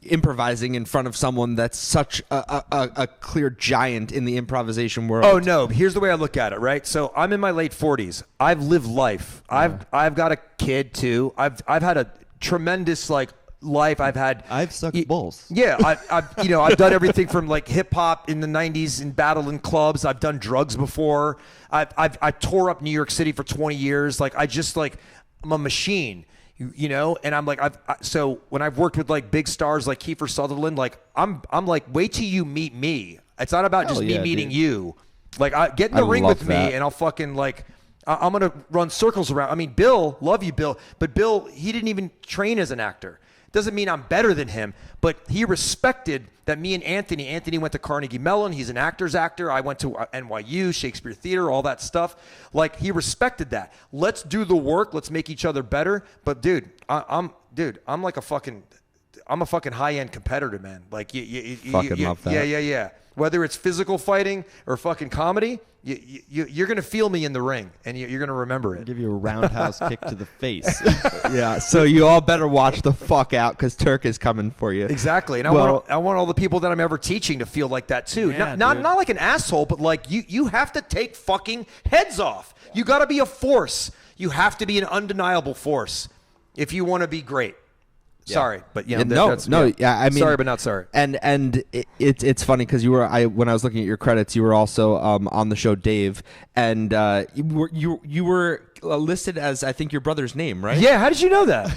Speaker 5: improvising in front of someone that's such a clear giant in the improvisation world.
Speaker 6: Oh no! Here's the way I look at it. Right. So I'm in my late 40s. I've lived life. I've got a kid too. I've had a tremendous like life. I've
Speaker 4: sucked balls.
Speaker 6: Yeah. I've done everything from like hip hop in the 90s and battle in clubs. I've done drugs before. I tore up New York City for 20 years. Like I'm a machine. And I'm like, so when I've worked with like big stars like Kiefer Sutherland, like I'm like, wait till you meet me. It's not about just me meeting you. Like get in the ring with me and I'll fucking like, I'm going to run circles around. I mean, Bill, love you, Bill. But Bill, he didn't even train as an actor. Doesn't mean I'm better than him, but he respected that me and Anthony went to Carnegie Mellon. He's an actor's actor. I went to NYU, Shakespeare Theater, all that stuff. Like, he respected that. Let's do the work. Let's make each other better. But dude, I'm like a fucking high-end competitor, man. Like, you
Speaker 5: love that.
Speaker 6: Yeah. Whether it's physical fighting or fucking comedy, you're going to feel me in the ring, and you're going to remember it.
Speaker 4: Give you a roundhouse kick to the face.
Speaker 5: Yeah, so you all better watch the fuck out because Turk is coming for you.
Speaker 6: Exactly, and I want all the people that I'm ever teaching to feel like that too.
Speaker 4: Yeah,
Speaker 6: not like an asshole, but like you have to take fucking heads off. You got to be a force. You have to be an undeniable force if you want to be great. Sorry, but I mean, sorry, but not sorry.
Speaker 5: And it's funny because when I was looking at your credits, you were also on the show Dave, and you were listed as I think your brother's name, right?
Speaker 6: Yeah, how did you know that?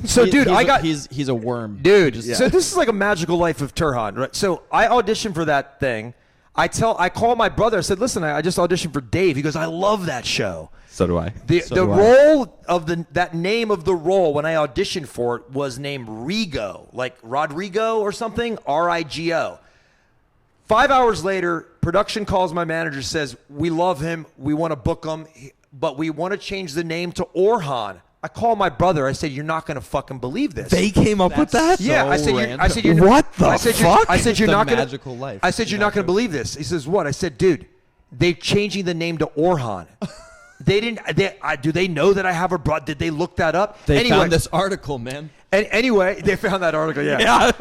Speaker 6: So, dude,
Speaker 4: he's a worm,
Speaker 6: dude. So this is like a magical life of Turhan, right? So I auditioned for that thing. I call my brother. I said, listen, I just auditioned for Dave. He goes, I love that show.
Speaker 5: So do I.
Speaker 6: The role of that name of the role when I auditioned for it was named Rigo, like Rodrigo or something, Rigo. 5 hours later, production calls my manager, says, we love him, we want to book him, but we want to change the name to Orhan. I call my brother. I said, you're not going to fucking believe this.
Speaker 5: They came up with that?
Speaker 6: Yeah, I said,
Speaker 5: what the fuck?
Speaker 6: I said, you're not going
Speaker 4: magical life.
Speaker 6: I said, you're not going to believe this. He says, what? I said, dude, they're changing the name to Orhan. Do they know that I have a brother? Did they look that up?
Speaker 4: They found this article, man.
Speaker 6: And anyway, they found that article, yeah.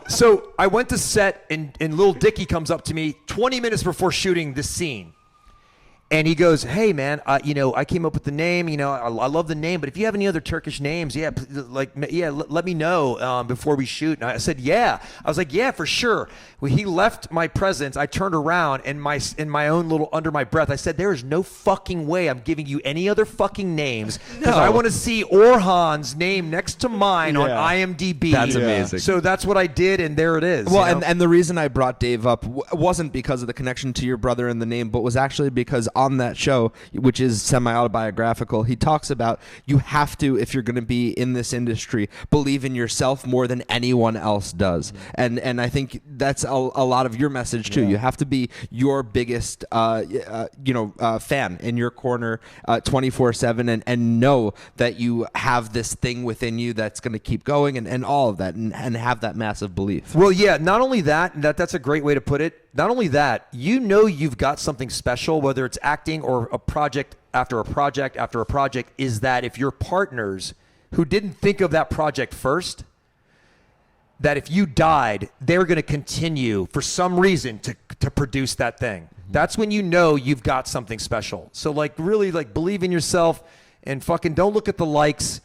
Speaker 6: So I went to set, and Lil Dicky comes up to me 20 minutes before shooting this scene. And he goes, hey, man, I came up with the name. I love the name. But if you have any other Turkish names, let me know before we shoot. And I said, yeah. I was like, yeah, for sure. When he left my presence, I turned around and in my own little under my breath, I said, there is no fucking way I'm giving you any other fucking names because I want to see Orhan's name next to mine on IMDb.
Speaker 5: That's amazing.
Speaker 6: So that's what I did, and there it is.
Speaker 5: Well, and the reason I brought Dave up wasn't because of the connection to your brother and the name, but was actually because on that show, which is semi-autobiographical, he talks about you have to, if you're going to be in this industry, believe in yourself more than anyone else does. Mm-hmm. And I think that's a lot of your message too. You have to be your biggest fan in your corner 24/7 and know that you have this thing within you that's going to keep going and all of that and have that massive belief.
Speaker 6: Well, yeah, not only that's a great way to put it. Not only that, you've got something special, whether it's acting or a project after a project after a project, is that if your partners who didn't think of that project first, that if you died, they're going to continue for some reason to produce that thing. Mm-hmm. That's when you've got something special. So really believe in yourself and fucking don't look at the likes.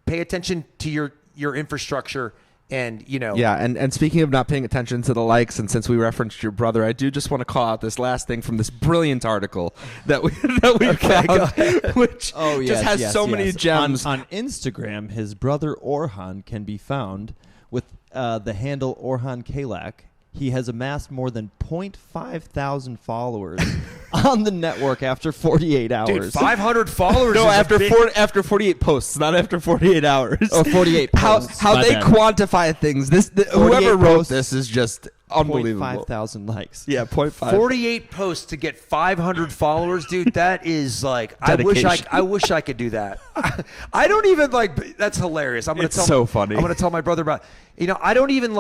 Speaker 6: Pay attention to your infrastructure. And
Speaker 5: and speaking of not paying attention to the likes, and since we referenced your brother, I do just want to call out this last thing from this brilliant article that we found, which just has so many gems.
Speaker 4: On Instagram, his brother Orhan can be found with the handle Turhan Caylak. He has amassed more than 0.5 followers on the network after 48 hours.
Speaker 6: Dude, 500 followers.
Speaker 5: No, after 48 posts, not after 48 hours.
Speaker 4: Oh, 48 posts.
Speaker 5: How they quantify things. Whoever wrote this is just unbelievable.
Speaker 4: 5,000 likes.
Speaker 5: Yeah, 0.5.
Speaker 6: 48 posts to get 500 followers, dude. That is I wish I could do that. I don't even that's hilarious.
Speaker 5: It's so funny.
Speaker 6: I'm gonna tell my brother about. I don't even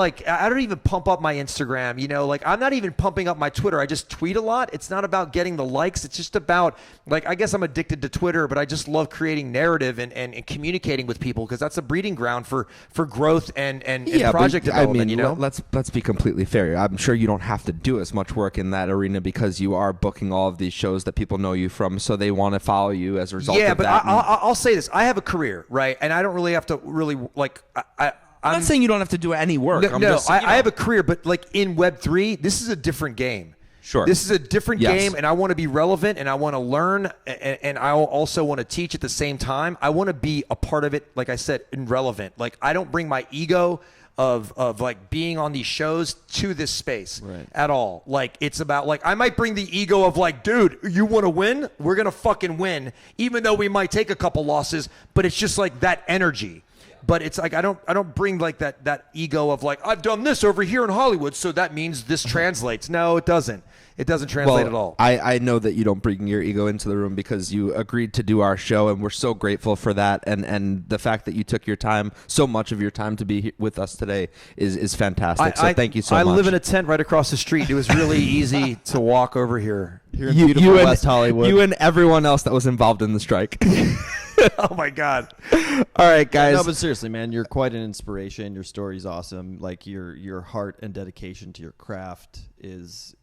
Speaker 6: pump up my Instagram. I'm not even pumping up my Twitter. I just tweet a lot. It's not about getting the likes. It's just about I guess I'm addicted to Twitter, but I just love creating narrative and communicating with people because that's a breeding ground for growth and project development.
Speaker 5: Let's be completely fair. I'm sure you don't have to do as much work in that arena because you are booking all of these shows that people know you from, so they want to follow you as a result of that.
Speaker 6: Yeah, but I'll say this. I have a career, right? And I don't really have to really
Speaker 5: I'm not saying you don't have to do any work.
Speaker 6: I have a career, but in Web3, this is a different game.
Speaker 5: Sure.
Speaker 6: This is a different game, and I want to be relevant, and I want to learn, and I also want to teach at the same time. I want to be a part of it, like I said, and relevant. I don't bring my ego of being on these shows to this space at all. It's about I might bring the ego of dude, you want to win? We're going to fucking win, even though we might take a couple losses, but it's just that energy. But it's I don't bring that ego of I've done this over here in Hollywood, so that means this translates. No, it doesn't. It doesn't translate at all.
Speaker 5: I know that you don't bring your ego into the room because you agreed to do our show, and we're so grateful for that. And the fact that you took your time, so much of your time, to be with us today is fantastic. So thank you so much.
Speaker 6: I live in a tent right across the street. It was really easy to walk over here.
Speaker 4: Here in beautiful West Hollywood.
Speaker 5: You and everyone else that was involved in the strike.
Speaker 6: Oh my God!
Speaker 5: All right, guys.
Speaker 4: No, but seriously, man, you're quite an inspiration. Your story's awesome. Your heart and dedication to your craft is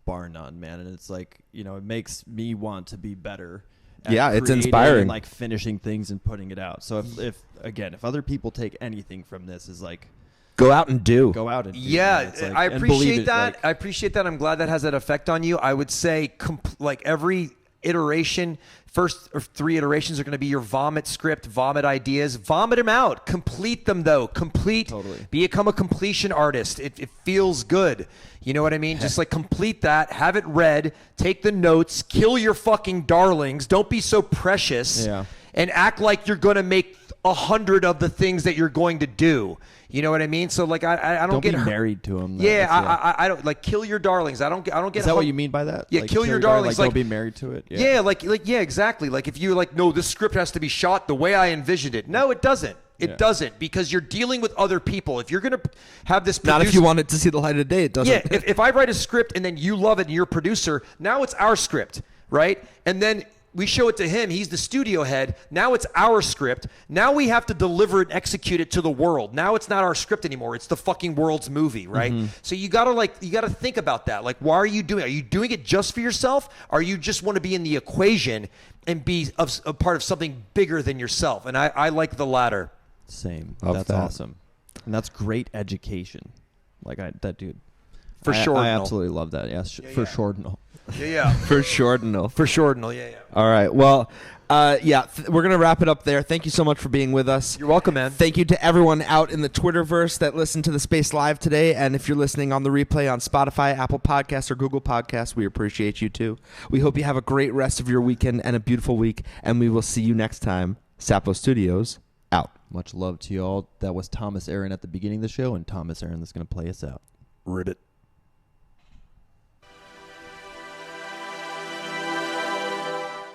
Speaker 4: bar none, man. And it's it makes me want to be better.
Speaker 5: Yeah, it's inspiring.
Speaker 4: And finishing things and putting it out. So if other people take anything from this, is
Speaker 5: go out and do.
Speaker 4: Go out and do.
Speaker 6: Yeah, I appreciate that. I appreciate that. I'm glad that has that effect on you. I would say every iteration, first or 3 iterations are going to be your vomit script, vomit ideas. Vomit them out. Complete them, though. Totally. Become a completion artist. It feels good. You know what I mean? Just complete that. Have it read. Take the notes. Kill your fucking darlings. Don't be so precious.
Speaker 4: Yeah.
Speaker 6: And act like you're going to make 100 of the things that you're going to do. You know what I mean? So I don't get
Speaker 4: be married to them.
Speaker 6: Yeah, I don't kill your darlings. I don't get.
Speaker 4: Is that what you mean by that?
Speaker 6: Yeah, kill your darlings.
Speaker 4: Don't be married to it.
Speaker 6: Yeah, yeah, exactly. If you no, this script has to be shot the way I envisioned it. No, it doesn't. It doesn't, because you're dealing with other people. If you're going to have this
Speaker 5: not if you want it to see the light of day, it doesn't.
Speaker 6: Yeah, if I write a script and then you love it and you're a producer, now it's our script, right? And then We show it to him. He's the studio head. Now it's our script. Now we have to deliver it and execute it to the world. Now it's not our script anymore. It's the fucking world's movie, right? So you gotta think about that. Like, why are you doing it? Are you doing it just for yourself? Or you just want to be in the equation and be a part of something bigger than yourself? And I like the latter.
Speaker 4: Same.
Speaker 5: Love
Speaker 4: That's
Speaker 5: that.
Speaker 4: awesome. And that's great education. Like that dude.
Speaker 6: For sure.
Speaker 4: I absolutely love that. Yes, for sure. No.
Speaker 6: Yeah.
Speaker 5: For Shordinal.
Speaker 6: For Shordinal, yeah.
Speaker 5: All right. Well, we're going to wrap it up there. Thank you so much for being with us.
Speaker 6: You're welcome, man.
Speaker 5: Thank you to everyone out in the Twitterverse that listened to the Space Live today. And if you're listening on the replay on Spotify, Apple Podcasts, or Google Podcasts, we appreciate you too. We hope you have a great rest of your weekend and a beautiful week. And we will see you next time. Sapo Studios, out.
Speaker 4: Much love to you all. That was Thomas Aaron at the beginning of the show, and Thomas Aaron is going to play us out.
Speaker 6: Ribbit.